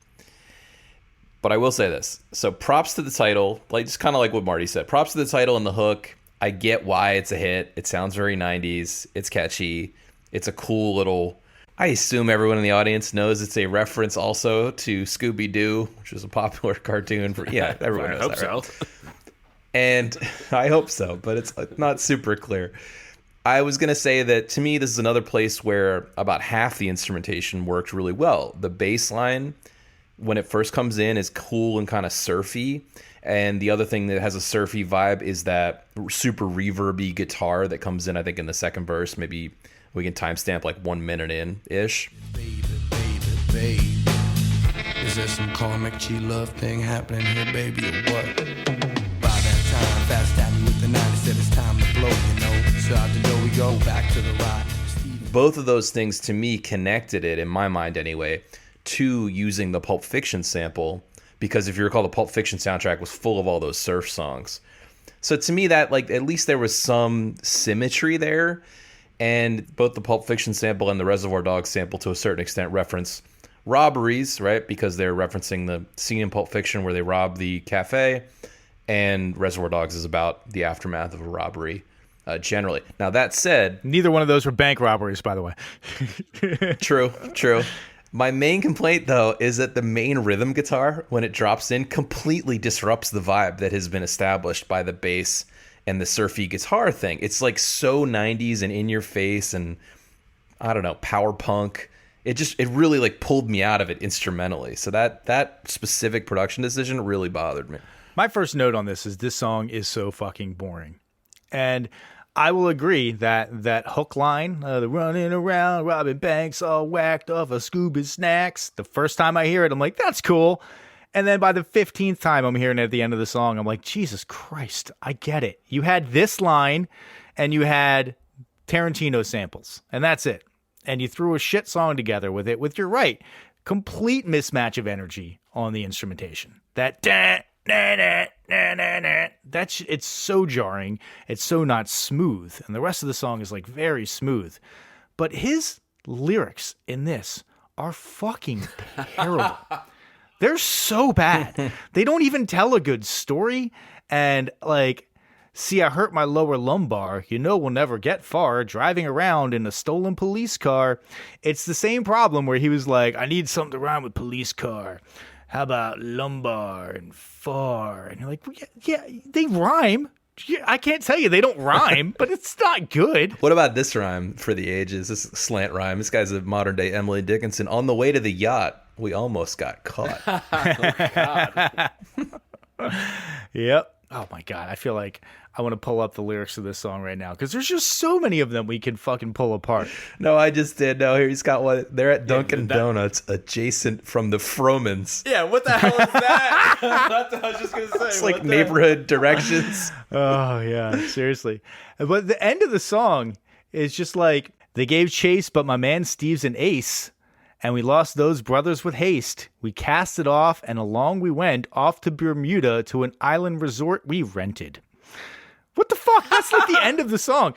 S1: But I will say this. So props to the title, just kind of like what Marty said. Props to the title and the hook. I get why it's a hit. It sounds very 90s. It's catchy. It's a cool little... I assume everyone in the audience knows it's a reference also to Scooby-Doo, which was a popular cartoon for... Yeah, everyone knows that, right?
S3: So.
S1: And I hope so, but it's not super clear. I was going to say that to me, this is another place where about half the instrumentation worked really well. The bass line, when it first comes in, is cool and kind of surfy. And the other thing that has a surfy vibe is that super reverby guitar that comes in, I think, in the second verse. Maybe we can timestamp 1 minute in-ish.
S4: Baby, baby, baby. Is there some karmic G-love thing happening here, baby, or what? By that time, fast at me with the 90, said it's time to blow, So out the door we go, back to the ride.
S1: Both of those things, to me, connected it, in my mind anyway, to using the Pulp Fiction sample, because if you recall, the Pulp Fiction soundtrack was full of all those surf songs. So to me, that at least there was some symmetry there, and both the Pulp Fiction sample and the Reservoir Dogs sample to a certain extent reference robberies, right? Because they're referencing the scene in Pulp Fiction where they rob the cafe, and Reservoir Dogs is about the aftermath of a robbery. Generally. Now, that said...
S2: Neither one of those were bank robberies, by the way.
S1: True. My main complaint, though, is that the main rhythm guitar, when it drops in, completely disrupts the vibe that has been established by the bass and the surfy guitar thing. It's so 90s and in your face and, I don't know, power punk. It really pulled me out of it instrumentally. So that specific production decision really bothered me.
S2: My first note on this is this song is so fucking boring. And I will agree that hook line, the running around, robbing banks, all whacked off of Scooby Snacks. The first time I hear it, I'm like, that's cool. And then by the 15th time I'm hearing it at the end of the song, I'm like, Jesus Christ, I get it. You had this line and you had Tarantino samples, and that's it. And you threw a shit song together with it, with, you're right, complete mismatch of energy on the instrumentation. That it's so jarring. It's so not smooth. And the rest of the song is very smooth. But his lyrics in this are fucking terrible. They're so bad. They don't even tell a good story. And see, I hurt my lower lumbar. We'll never get far driving around in a stolen police car. It's the same problem where he was like, I need something to rhyme with police car. How about lumbar and far? And you're like, yeah, they rhyme. I can't tell you they don't rhyme, but it's not good.
S1: What about this rhyme for the ages? This slant rhyme. This guy's a modern day Emily Dickinson. On the way to the yacht, we almost got caught.
S3: Oh, God.
S2: Yep. Oh my God. I feel like I want to pull up the lyrics of this song right now because there's just so many of them we can fucking pull apart.
S1: No, I just did. No, here he's got one. They're at Dunkin' Donuts, adjacent from the Fromans.
S3: Yeah, what the hell is that? That's what I was just going to say.
S1: It's like neighborhood directions.
S2: Oh, yeah, seriously. But the end of the song is just like, they gave chase, but my man Steve's an ace. And we lost those brothers with haste. We cast it off, and along we went, off to Bermuda to an island resort we rented. What the fuck? That's the end of the song.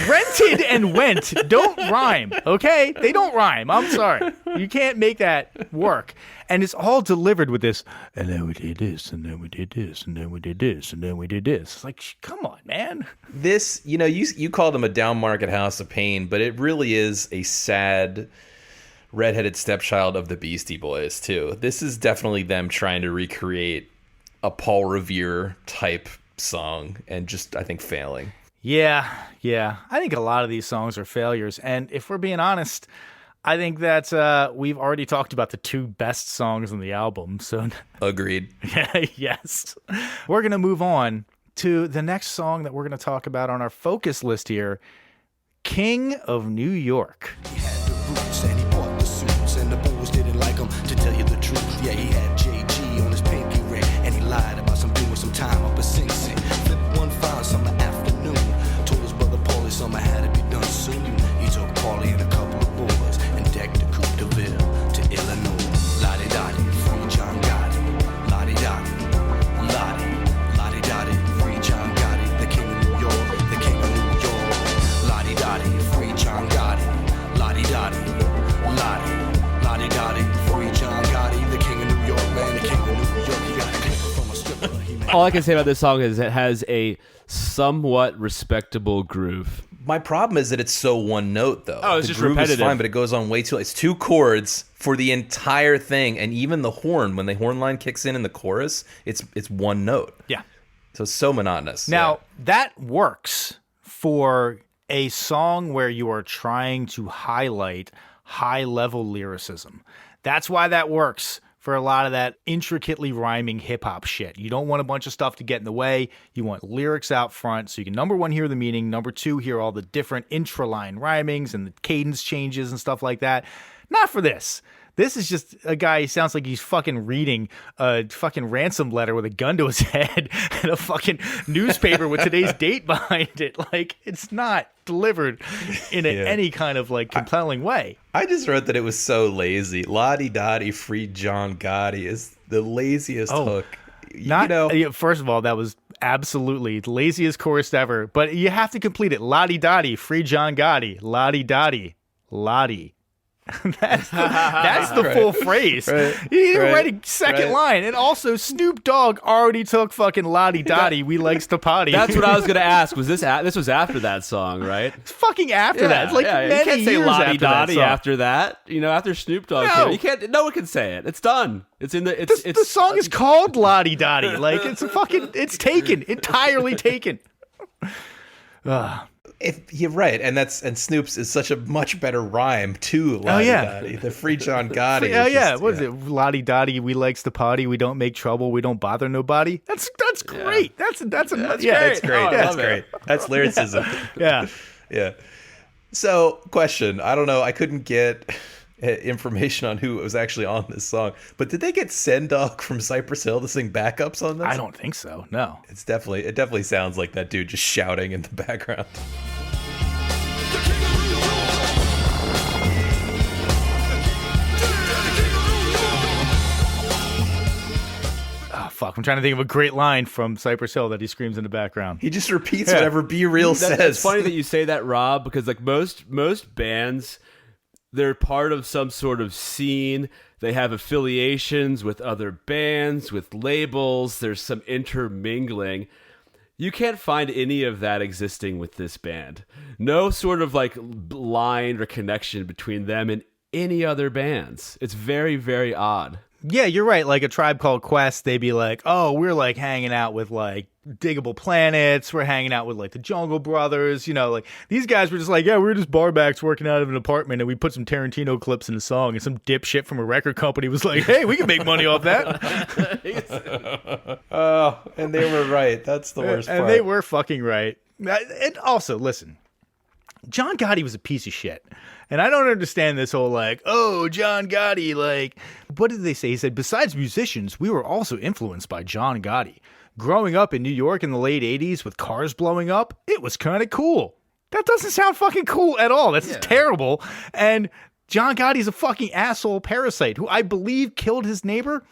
S2: Rented and went don't rhyme, okay? They don't rhyme. I'm sorry. You can't make that work. And it's all delivered with this, and then we did this, and then we did this, and then we did this, and then we did this. It's like, come on, man.
S1: This, you called them a down market House of Pain, but it really is a sad redheaded stepchild of the Beastie Boys, too. This is definitely them trying to recreate a Paul Revere type song and just, I think, failing.
S2: Yeah. I think a lot of these songs are failures. And if we're being honest, I think that we've already talked about the two best songs on the album. So
S1: Agreed.
S2: yes. We're going to move on to the next song that we're going to talk about on our focus list here, King of New York.
S4: He had the roots and he bought the suits, and the boys didn't like him, to tell you the truth. Yeah, he had JG on his pinky ring, and he lied about some doing some time up a Sing Sing. Flipped one fine summer afternoon, told his brother Paulie summer had to be done soon. He took Paulie and a couple of boys and decked the Coupe de Ville to Illinois. Lottie Dottie, free John Gotti. Lottie Dottie, Lottie, Lottie Dottie, free John Gotti. The king of New York, the king of New York. Lottie Dottie, free John Gotti. Lottie Dottie, Lottie, Lottie Dottie, free John Gotti. The king of New York, man, the king of New York. He got a clip from a stripper. He made
S3: All I can say about this song is it has a somewhat respectable groove.
S1: My problem is that it's so one note, though.
S3: Oh, it's
S1: the
S3: just
S1: groove
S3: repetitive.
S1: is fine, but it goes on way too long. It's two chords for the entire thing, and even the horn, when the horn line kicks in the chorus, it's one note.
S2: Yeah.
S1: So it's so monotonous.
S2: Now, that works for a song where you are trying to highlight high-level lyricism. That's why that works for a lot of that intricately rhyming hip-hop shit. You don't want a bunch of stuff to get in the way. You want lyrics out front so you can, number one, hear the meaning, number two, hear all the different intraline rhymings and the cadence changes and stuff like that. Not for this. This is just a guy who sounds like he's fucking reading a fucking ransom letter with a gun to his head and a fucking newspaper with today's date behind it. Like, it's not delivered in any kind of like compelling way.
S1: I just wrote that it was so lazy. Lottie Dottie, free John Gotti is the laziest hook.
S2: First of all, that was absolutely the laziest chorus ever, but you have to complete it. Lottie Dottie, free John Gotti. Lottie Dottie, Lottie. That's the full phrase.
S1: Right.
S2: You need to write a second line. And also, Snoop Dogg already took fucking Lottie Dottie, we likes to potty.
S3: That's what I was going to ask. Was this was after that song, right?
S2: It's fucking after that. It's like many
S3: you can't say
S2: years
S3: Lottie
S2: after
S3: Dottie
S2: that song.
S3: after that. After Snoop Dogg.
S2: No.
S3: You can't. No one can say it. It's done. It's in the.
S2: The song is called Lottie Dottie. Like, it's taken. Entirely taken.
S1: If you're right, and Snoop's is such a much better rhyme to Lottie Dottie. The free John Gotti.
S2: What is it? Lottie Dottie, we likes to potty. We don't make trouble. We don't bother nobody. That's great. That's
S1: That's
S2: great.
S1: great.
S3: Oh, I
S1: That's
S3: love it.
S1: great. That's lyricism.
S2: Yeah.
S1: Yeah. So, question. I don't know. I couldn't get information on who was actually on this song, but did they get Sendog from Cypress Hill to sing backups on this?
S2: I don't think so. No.
S1: It definitely sounds like that dude just shouting in the background.
S2: Fuck, I'm trying to think of a great line from Cypress Hill that he screams in the background.
S1: He just repeats whatever Be Real says.
S3: It's funny that you say that, Rob, because like most bands, they're part of some sort of scene. They have affiliations with other bands, with labels. There's some intermingling. You can't find any of that existing with this band. No sort of like line or connection between them and any other bands. It's very, very odd.
S2: Yeah, you're right. Like a Tribe Called Quest, they'd be like, oh, we're like hanging out with like Diggable Planets. We're hanging out with like the Jungle Brothers. Like these guys were just like, yeah, we're just barbacks working out of an apartment and we put some Tarantino clips in the song and some dipshit from a record company was like, hey, we can make money off that.
S1: Oh, and they were right. That's the worst part.
S2: And they were fucking right. And also, listen, John Gotti was a piece of shit. And I don't understand this whole like, oh, John Gotti, like, what did they say? He said, besides musicians, we were also influenced by John Gotti. Growing up in New York in the late 80s with cars blowing up, it was kind of cool. That doesn't sound fucking cool at all. That's terrible. And John Gotti's a fucking asshole parasite who I believe killed his neighbor.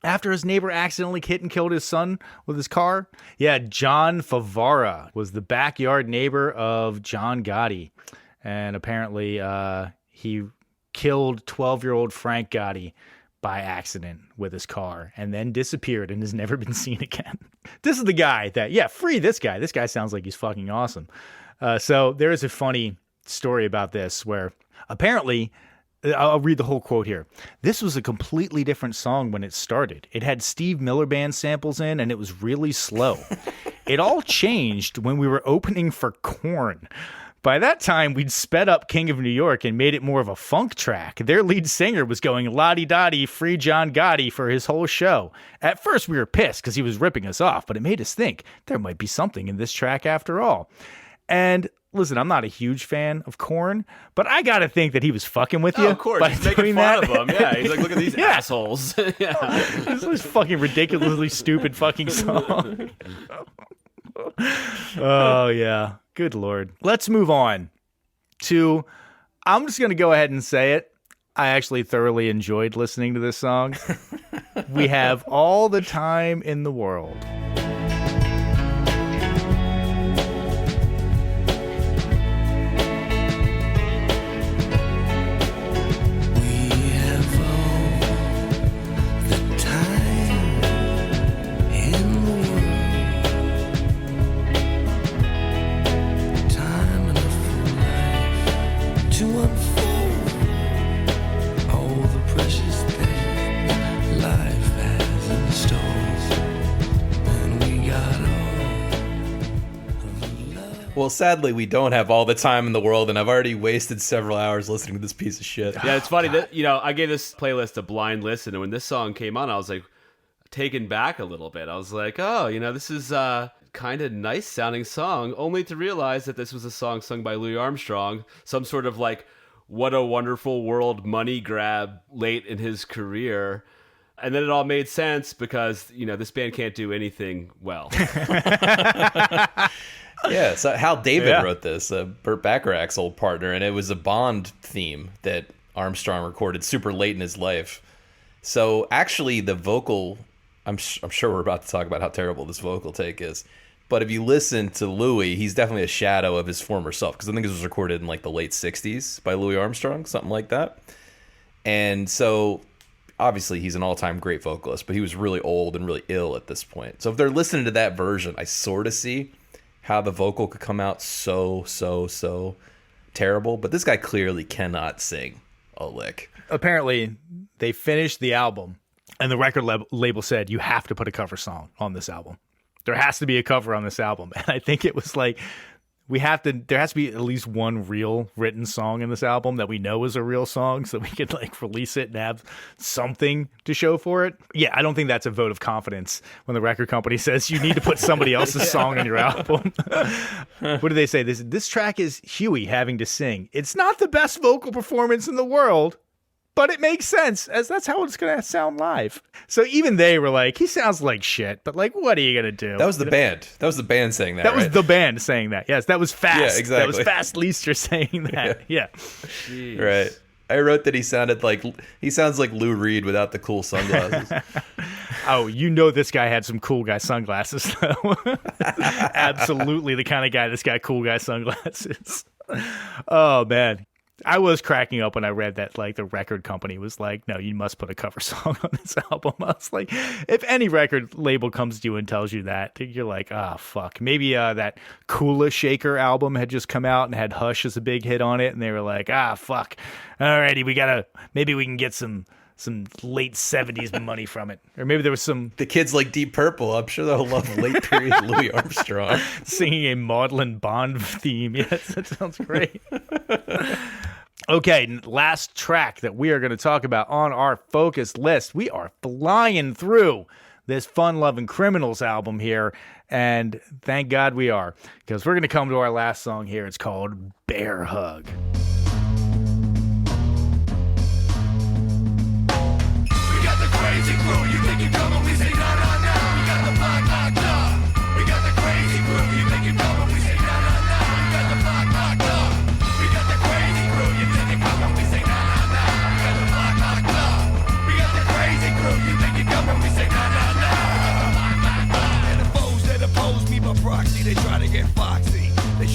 S2: after his neighbor accidentally hit and killed his son with his car? Yeah, John Favara was the backyard neighbor of John Gotti. And apparently he killed 12-year-old Frank Gotti by accident with his car and then disappeared and has never been seen again. This is the guy that, yeah, free this guy. This guy sounds like he's fucking awesome. So there is a funny story about this where apparently, I'll read the whole quote here. This was a completely different song when it started. It had Steve Miller Band samples in and it was really slow. It all changed when we were opening for Korn. By that time, we'd sped up King of New York and made it more of a funk track. Their lead singer was going la-di-da-di, free John Gotti for his whole show. At first, we were pissed because he was ripping us off, but it made us think there might be something in this track after all. And listen, I'm not a huge fan of Korn, but I got to think that he was fucking with you.
S3: Of course, he's making fun of them. Yeah, he's like, look at these
S2: Yeah.
S3: assholes. Yeah.
S2: This is fucking ridiculously stupid fucking song. Oh, yeah. Good Lord. Let's move on to, I'm just going to go ahead and say it. I actually thoroughly enjoyed listening to this song. We Have All the Time in the World.
S1: Well, sadly, we don't have all the time in the world, and I've already wasted several hours listening to this piece of shit.
S3: Yeah, it's funny that, I gave this playlist a blind listen, and when this song came on, I was like taken back a little bit. I was like, oh, this is kind of nice sounding song, only to realize that this was a song sung by Louis Armstrong, some sort of like what a wonderful world money grab late in his career. And then it all made sense because, this band can't do anything well.
S1: Yeah, so Hal David wrote this, Burt Bacharach's old partner, and it was a Bond theme that Armstrong recorded super late in his life. So actually the vocal, I'm sure we're about to talk about how terrible this vocal take is, but if you listen to Louis, he's definitely a shadow of his former self, because I think it was recorded in like the late 60s by Louis Armstrong, something like that. And so obviously he's an all-time great vocalist, but he was really old and really ill at this point. So if they're listening to that version, I sort of see how the vocal could come out so terrible. But this guy clearly cannot sing a lick.
S2: Apparently, they finished the album, and the record label said, you have to put a cover song on this album. There has to be a cover on this album. And I think it was like, there has to be at least one real written song in this album that we know is a real song, so we could like release it and have something to show for it. Yeah, I don't think that's a vote of confidence when the record company says you need to put somebody else's song in your album. What do they say? This track is Huey having to sing. It's not the best vocal performance in the world, but it makes sense, as that's how it's going to sound live. So even they were like, he sounds like shit, but like, what are you going to do?
S1: That was the band. That was the band saying that,
S2: That was
S1: right?
S2: the band saying that. Yes, that was Fast.
S1: Yeah, exactly.
S2: That was Fast Leister saying that. Yeah.
S1: Right. I wrote that he sounds like Lou Reed without the cool sunglasses.
S2: Oh, this guy had some cool guy sunglasses, though. Absolutely the kind of guy that's got cool guy sunglasses. Oh, man. I was cracking up when I read that, like, the record company was like, no, you must put a cover song on this album. I was like, if any record label comes to you and tells you that, you're like, fuck. Maybe that Kula Shaker album had just come out and had Hush as a big hit on it, and they were like, fuck. Alrighty, maybe we can get some late 70s money from it. Or maybe there was some...
S1: The kids like Deep Purple. I'm sure they'll love late period Louis Armstrong.
S2: Singing a Maudlin Bond theme. Yes, that sounds great. Okay, last track that we are going to talk about on our focus list. We are flying through this Fun Lovin Criminals album here, and thank God we are, because we're going to come to our last song here. It's called Bear Hug.
S4: Crazy crew, you think you come and we say nah nah nah. We got the block locked up. We got the crazy crew, you think you come and we say nah nah nah. We got the block locked up. We got the crazy crew, you think you come and we say nah nah nah. We got the block locked up. We got the crazy crew, you think you come and we say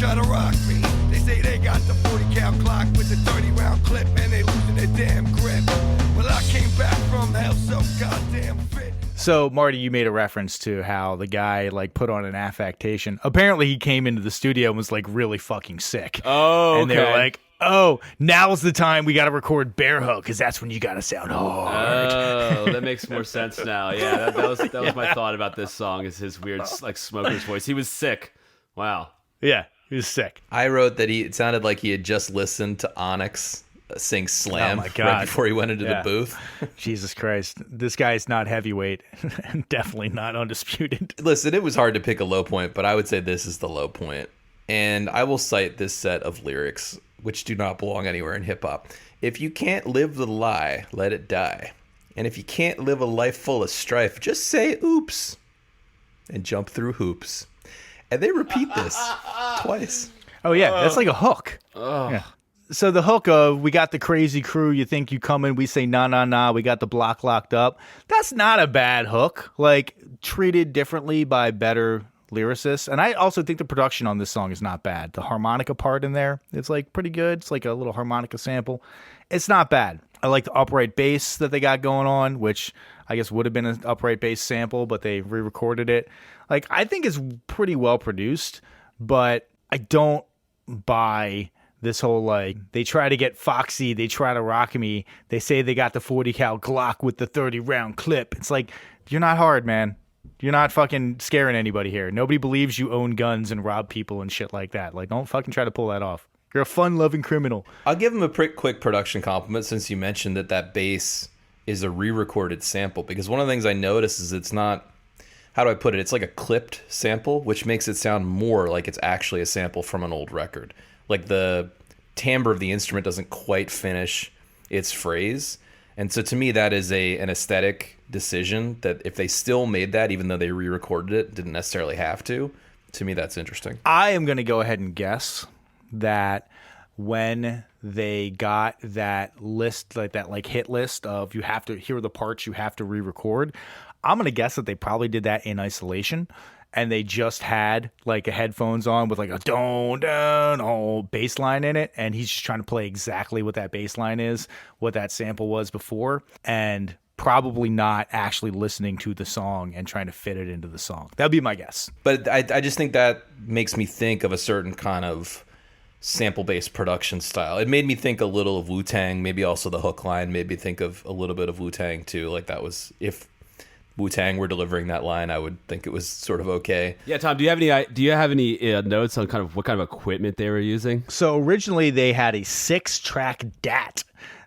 S4: try to rock me. They say they got the 40 cal clock with the 30 round clip and they losing their damn grip. Well, I came back from hell so goddamn fit.
S2: So, Marty, you made a reference to how the guy, like, put on an affectation. Apparently, he came into the studio and was, like, really fucking sick.
S3: Oh,
S2: And they were like, oh, now's the time we got to record Bear Hug, because that's when you got to sound hard.
S3: Oh, that makes more sense now. Yeah, that was my thought about this song, is his weird, like, smoker's voice. He was sick. Wow.
S2: Yeah, he was sick.
S1: I wrote that it sounded like he had just listened to Onyx sing Slam
S2: Oh my God.
S1: right before he went into the booth.
S2: Jesus Christ. This guy's not heavyweight and definitely not undisputed.
S1: Listen, it was hard to pick a low point, but I would say this is the low point. And I will cite this set of lyrics, which do not belong anywhere in hip-hop. If you can't live the lie, let it die. And if you can't live a life full of strife, just say oops and jump through hoops. And they repeat this twice.
S2: Oh, yeah, that's like a hook. Yeah. So the hook of, we got the crazy crew, you think you coming, we say nah, nah, nah, we got the block locked up. That's not a bad hook. Like, treated differently by better lyricists. And I also think the production on this song is not bad. The harmonica part in there, it's like pretty good. It's like a little harmonica sample. It's not bad. I like the upright bass that they got going on, which I guess would have been an upright bass sample, but they re-recorded it. Like, I think it's pretty well produced, but I don't buy this whole, like, they try to get foxy, they try to rock me, they say they got the 40 cal Glock with the 30 round clip. It's like, you're not hard, man. You're not fucking scaring anybody here. Nobody believes you own guns and rob people and shit like that. Like, don't fucking try to pull that off. You're a fun-loving criminal.
S1: I'll give him a quick production compliment since you mentioned that bass is a re-recorded sample, because one of the things I noticed is it's not, how do I put it? It's like a clipped sample, which makes it sound more like it's actually a sample from an old record. Like the timbre of the instrument doesn't quite finish its phrase. And so to me, that is an aesthetic decision that if they still made that, even though they re-recorded it, didn't necessarily have to me, that's interesting.
S2: I am going to go ahead and guess that when they got that list, like that like hit list of you have to, here are the parts you have to re-record, I'm going to guess that they probably did that in isolation. And they just had like a headphones on with like a don't bass line in it. And he's just trying to play exactly what that bass line is, what that sample was before. And probably not actually listening to the song and trying to fit it into the song. That'd be my guess.
S1: But I just think that makes me think of a certain kind of sample-based production style. It made me think a little of Wu-Tang, maybe also the hook line, made me think of a little bit of Wu-Tang too. Like that was, if Wu-Tang were delivering that line, I would think it was sort of okay.
S3: Yeah, Tom, do you have any notes on kind of what kind of equipment they were using?
S2: So originally they had a 6-track DAT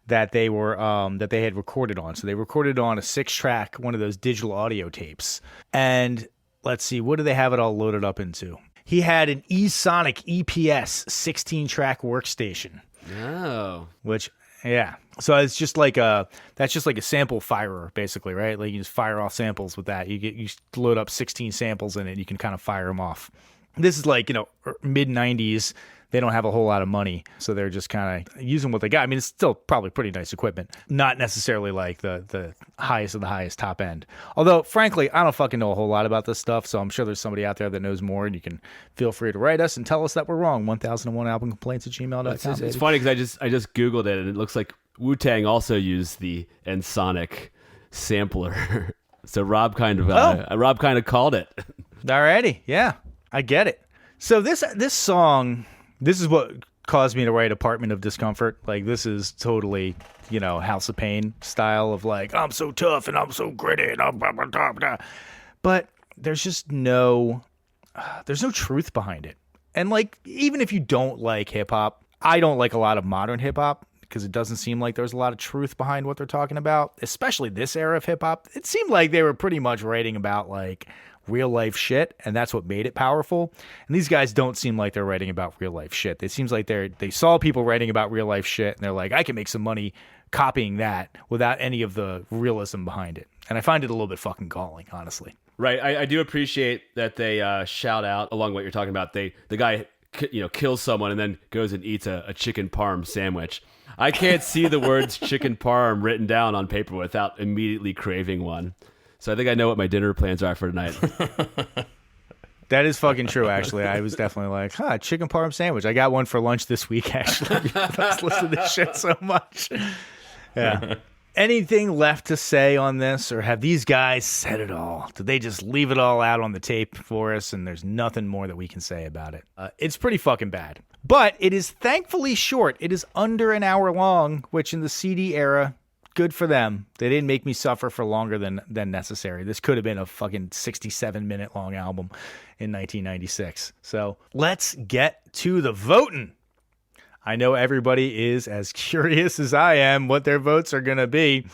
S2: that they were that they had recorded on. So they recorded on a 6-track, one of those digital audio tapes. And let's see, what do they have it all loaded up into? He had an eSonic EPS 16-track workstation.
S3: Oh,
S2: Which, yeah. So it's just like that's just like a sample firer, basically, right? Like you just fire off samples with that. You load up 16 samples in it, and you can kind of fire them off. This is like, mid 90s. They don't have a whole lot of money, so they're just kind of using what they got. I mean, it's still probably pretty nice equipment. Not necessarily like the highest of the highest top end. Although, frankly, I don't fucking know a whole lot about this stuff, so I'm sure there's somebody out there that knows more, and you can feel free to write us and tell us that we're wrong. 1001albumcomplaints@gmail.com.
S3: it's funny because I just Googled it, and it looks like Wu-Tang also used the Ensoniq sampler. So Rob kind of called it.
S2: Alrighty, yeah, I get it. So this song, this is what caused me to write Apartment of Discomfort. Like, this is totally, House of Pain style of like, I'm so tough and I'm so gritty and I'm blah, blah, blah, blah. But there's just no truth behind it. And like, even if you don't like hip hop, I don't like a lot of modern hip hop because it doesn't seem like there's a lot of truth behind what they're talking about, especially this era of hip hop. It seemed like they were pretty much writing about like real life shit, and that's what made it powerful. And these guys don't seem like they're writing about real life shit. It seems like they saw people writing about real life shit, and they're like, I can make some money copying that without any of the realism behind it. And I find it a little bit fucking galling, honestly.
S3: Right. I do appreciate that they shout out along what you're talking about. The guy kills someone and then goes and eats a chicken parm sandwich. I can't see the words chicken parm written down on paper without immediately craving one. So I think I know what my dinner plans are for tonight.
S2: That is fucking true, actually. I was definitely like, chicken parm sandwich. I got one for lunch this week, actually. I was listening to this shit so much. Yeah. Anything left to say on this, or have these guys said it all? Did they just leave it all out on the tape for us, and there's nothing more that we can say about it? It's pretty fucking bad. But it is thankfully short. It is under an hour long, which in the CD era, good for them. They didn't make me suffer for longer than necessary. This could have been a fucking 67-minute long album in 1996. So let's get to the voting. I know everybody is as curious as I am what their votes are going to be.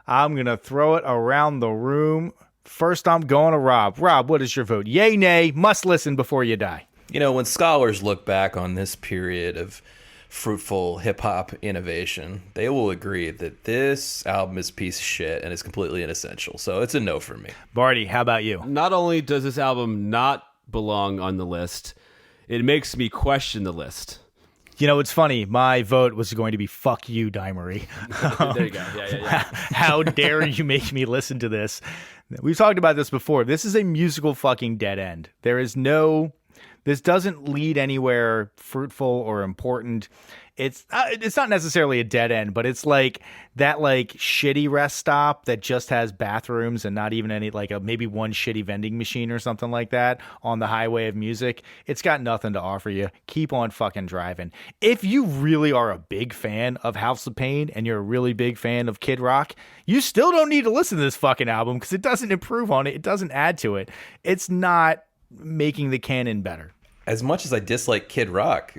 S2: I'm going to throw it around the room. First, I'm going to Rob. Rob, what is your vote? Yay, nay, must listen before you die.
S1: You know, when scholars look back on this period of fruitful hip-hop innovation, they will agree that this album is a piece of shit and is completely inessential. So it's a no for me.
S2: Barty, how about you?
S3: Not only does this album not belong on the list, it makes me question the list.
S2: You know, it's funny. My vote was going to be fuck you, Dimery.
S3: There you go. Yeah.
S2: How dare you make me listen to this? We've talked about this before. This is a musical fucking dead end. This doesn't lead anywhere fruitful or important. It's not necessarily a dead end, but it's like that shitty rest stop that just has bathrooms and not even any maybe one shitty vending machine or something like that on the highway of music. It's got nothing to offer you. Keep on fucking driving. If you really are a big fan of House of Pain and you're a really big fan of Kid Rock, you still don't need to listen to this fucking album because it doesn't improve on it. It doesn't add to it. It's not making the canon better.
S1: As much as I dislike Kid Rock,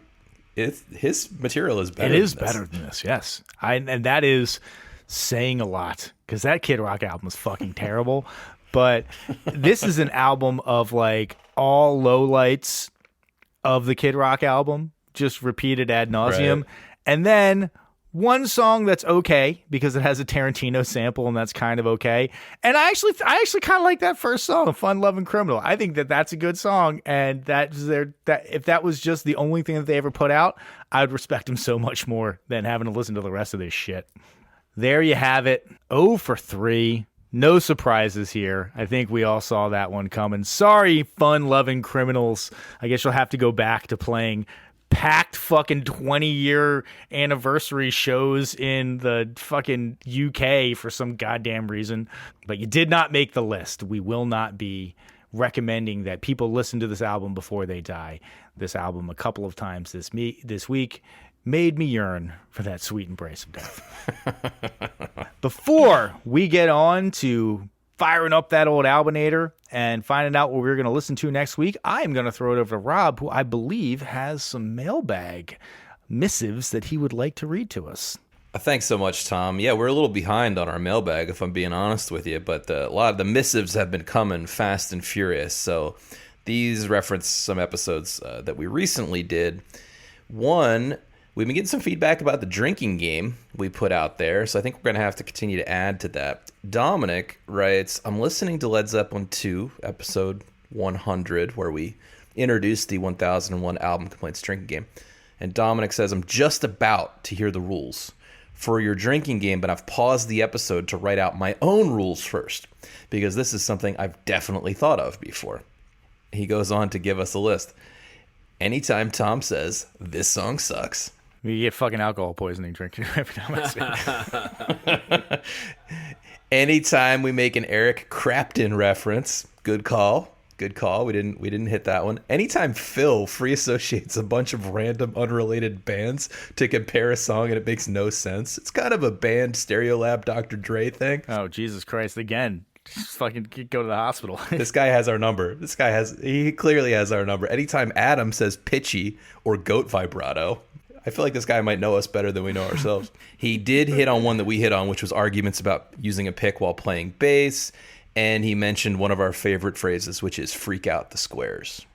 S1: his material is better.
S2: It is better than this, yes. And that is saying a lot because that Kid Rock album is fucking terrible. But this is an album of all lowlights of the Kid Rock album, just repeated ad nauseum,
S1: right.
S2: And then one song that's okay because it has a Tarantino sample and that's kind of okay. And I actually kind of like that first song, "Fun Lovin Criminal." I think that's a good song, and that if that was just the only thing that they ever put out, I would respect them so much more than having to listen to the rest of this shit. There you have it. 0 for 3. No surprises here. I think we all saw that one coming. Sorry, Fun Lovin Criminals. I guess you'll have to go back to playing packed fucking 20-year anniversary shows in the fucking UK for some goddamn reason. But you did not make the list. We will not be recommending that people listen to this album before they die. This album a couple of times this week made me yearn for that sweet embrace of death. Before we get on to firing up that old Albinator and finding out what we're going to listen to next week, I am going to throw it over to Rob, who I believe has some mailbag missives that he would like to read to us.
S1: Thanks so much, Tom. Yeah, we're a little behind on our mailbag, if I'm being honest with you, but a lot of the missives have been coming fast and furious. So these reference some episodes that we recently did. One, we've been getting some feedback about the drinking game we put out there, so I think we're going to have to continue to add to that. Dominic writes, I'm listening to Led Zeppelin 2, episode 100, where we introduced the 1001 Album Complaints drinking game. And Dominic says, I'm just about to hear the rules for your drinking game, but I've paused the episode to write out my own rules first, because this is something I've definitely thought of before. He goes on to give us a list. Anytime Tom says, this song sucks,
S2: you get fucking alcohol poisoning drinking every time I say it.
S1: Anytime we make an Eric Clapton reference, good call. Good call. We didn't hit that one. Anytime Phil free associates a bunch of random unrelated bands to compare a song and it makes no sense. It's kind of a band Stereolab Dr. Dre thing.
S2: Oh, Jesus Christ. Again, just fucking go to the hospital.
S1: This guy has our number. He clearly has our number. Anytime Adam says pitchy or goat vibrato, I feel like this guy might know us better than we know ourselves. He did hit on one that we hit on, which was arguments about using a pick while playing bass. And he mentioned one of our favorite phrases, which is freak out the squares.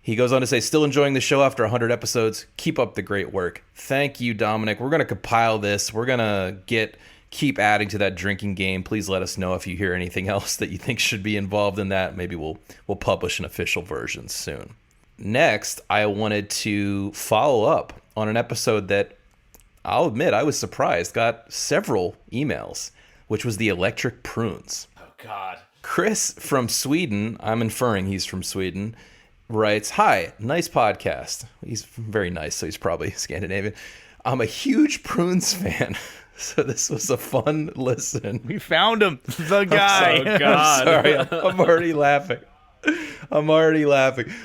S1: He goes on to say, still enjoying the show after 100 episodes. Keep up the great work. Thank you, Dominic. We're going to compile this. We're going to keep adding to that drinking game. Please let us know if you hear anything else that you think should be involved in that. Maybe we'll publish an official version soon. Next, I wanted to follow up on an episode that I'll admit I was surprised got several emails, which was the Electric Prunes.
S3: God.
S1: Chris from Sweden, I'm inferring he's from Sweden, writes, "Hi, nice podcast." He's very nice, so he's probably Scandinavian. "I'm a huge Prunes fan." So this was a fun listen.
S2: We found him, the guy.
S3: Oh, God.
S1: Sorry, I'm already laughing.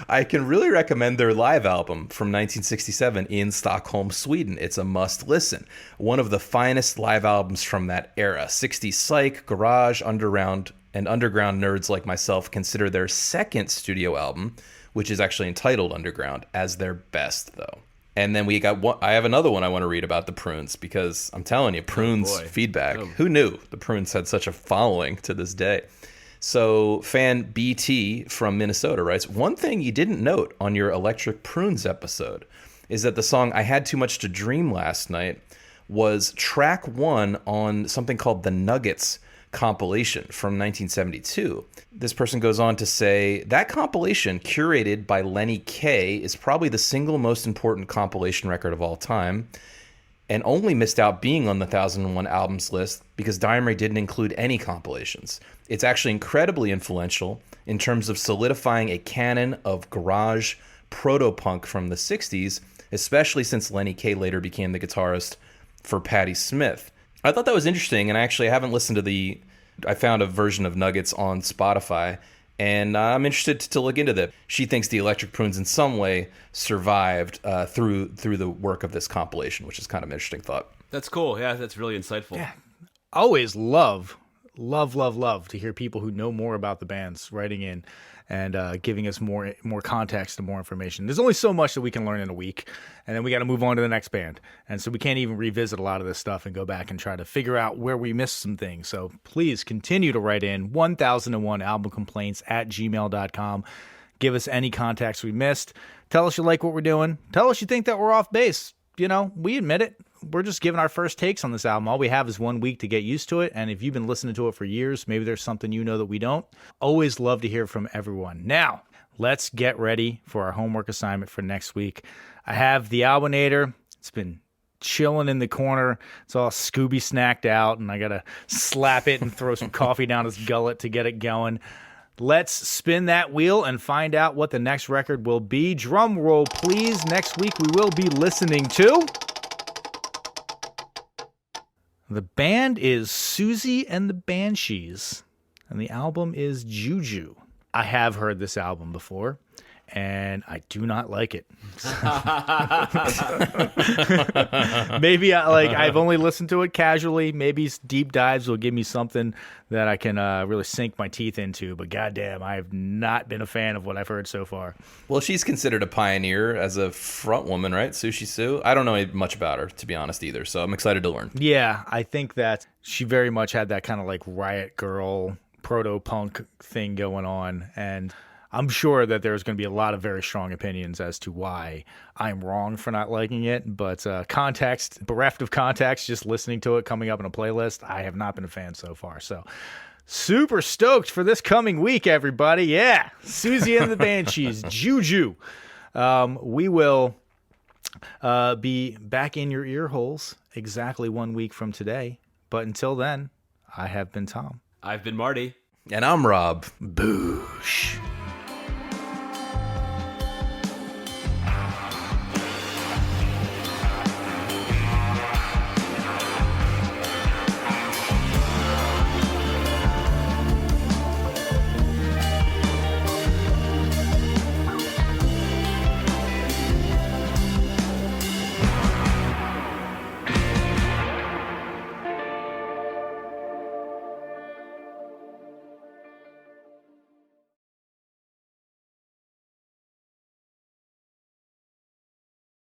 S1: I can really recommend their live album from 1967 in Stockholm, Sweden. It's a must listen. One of the finest live albums from that era. 60s psych, garage, underground, and underground nerds like myself consider their second studio album, which is actually entitled Underground, as their best, though. And then we got one. I have another one I want to read about the Prunes, because I'm telling you, Prunes feedback. Who knew the Prunes had such a following to this day? So fan BT from Minnesota writes, "One thing you didn't note on your Electric Prunes episode is that the song I Had Too Much to Dream Last Night was track 1 on something called the Nuggets compilation from 1972. This person goes on to say, "That compilation, curated by Lenny Kaye, is probably the single most important compilation record of all time, and only missed out being on the 1001 albums list because Dimery didn't include any compilations. It's actually incredibly influential in terms of solidifying a canon of garage proto-punk from the 60s, especially since Lenny Kaye later became the guitarist for Patti Smith." I thought that was interesting, and actually I haven't listened to I found a version of Nuggets on Spotify, and I'm interested to look into that. She thinks the Electric Prunes in some way survived through the work of this compilation, which is kind of an interesting thought.
S3: That's cool. Yeah, that's really insightful.
S2: Yeah. Always love to hear people who know more about the bands writing in and giving us more context and more information. There's only so much that we can learn in a week, and then we got to move on to the next band. And so we can't even revisit a lot of this stuff and go back and try to figure out where we missed some things. So please continue to write in 1001albumcomplaints@gmail.com. Give us any context we missed. Tell us you like what we're doing. Tell us you think that we're off base. You know, we admit it. We're just giving our first takes on this album. All we have is 1 week to get used to it. And if you've been listening to it for years, maybe there's something you know that we don't. Always love to hear from everyone. Now, let's get ready for our homework assignment for next week. I have the Albinator. It's been chilling in the corner. It's all Scooby snacked out, and I got to slap it and throw some coffee down its gullet to get it going. Let's spin that wheel and find out what the next record will be. Drum roll, please. Next week, we will be listening to... The band is Susie and the Banshees, and the album is Juju. I have heard this album before, and I do not like it. Maybe I've only listened to it casually. Maybe deep dives will give me something that I can really sink my teeth into. But goddamn, I have not been a fan of what I've heard so far.
S1: Well, she's considered a pioneer as a front woman, right? Sushi Sue. I don't know much about her, to be honest, either. So I'm excited to learn.
S2: Yeah, I think that she very much had that kind of like Riot Girl, proto-punk thing going on. And I'm sure that there's going to be a lot of very strong opinions as to why I'm wrong for not liking it. But bereft of context, just listening to it coming up in a playlist, I have not been a fan so far. So super stoked for this coming week, everybody. Yeah, Susie and the Banshees, Juju. We will be back in your ear holes exactly 1 week from today. But until then, I have been Tom.
S3: I've been Marty.
S1: And I'm Rob.
S2: Boosh.